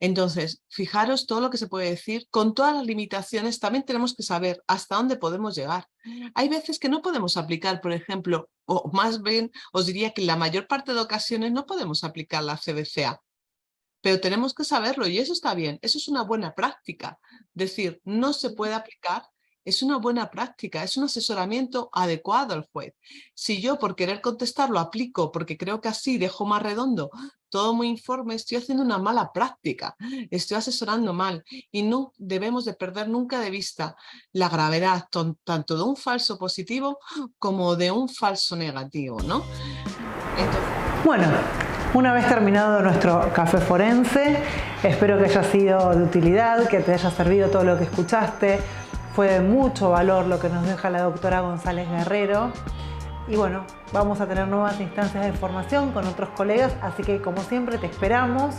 Entonces, fijaros todo lo que se puede decir. Con todas las limitaciones también tenemos que saber hasta dónde podemos llegar. Hay veces que no podemos aplicar, por ejemplo, o más bien os diría que en la mayor parte de ocasiones no podemos aplicar la CBCA. pero tenemos que saberlo y eso está bien, eso es una buena práctica. Decir, no se puede aplicar, es una buena práctica, es un asesoramiento adecuado al juez. Si yo por querer contestar lo aplico porque creo que así dejo más redondo todo mi informe, estoy haciendo una mala práctica, estoy asesorando mal y no debemos de perder nunca de vista la gravedad tanto de un falso positivo como de un falso negativo, ¿no? Entonces... Bueno, una vez terminado nuestro café forense, espero que haya sido de utilidad, que te haya servido todo lo que escuchaste. Fue de mucho valor lo que nos deja la doctora González Guerrero. Y bueno, vamos a tener nuevas instancias de formación con otros colegas, así que como siempre te esperamos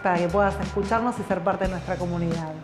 para que puedas escucharnos y ser parte de nuestra comunidad.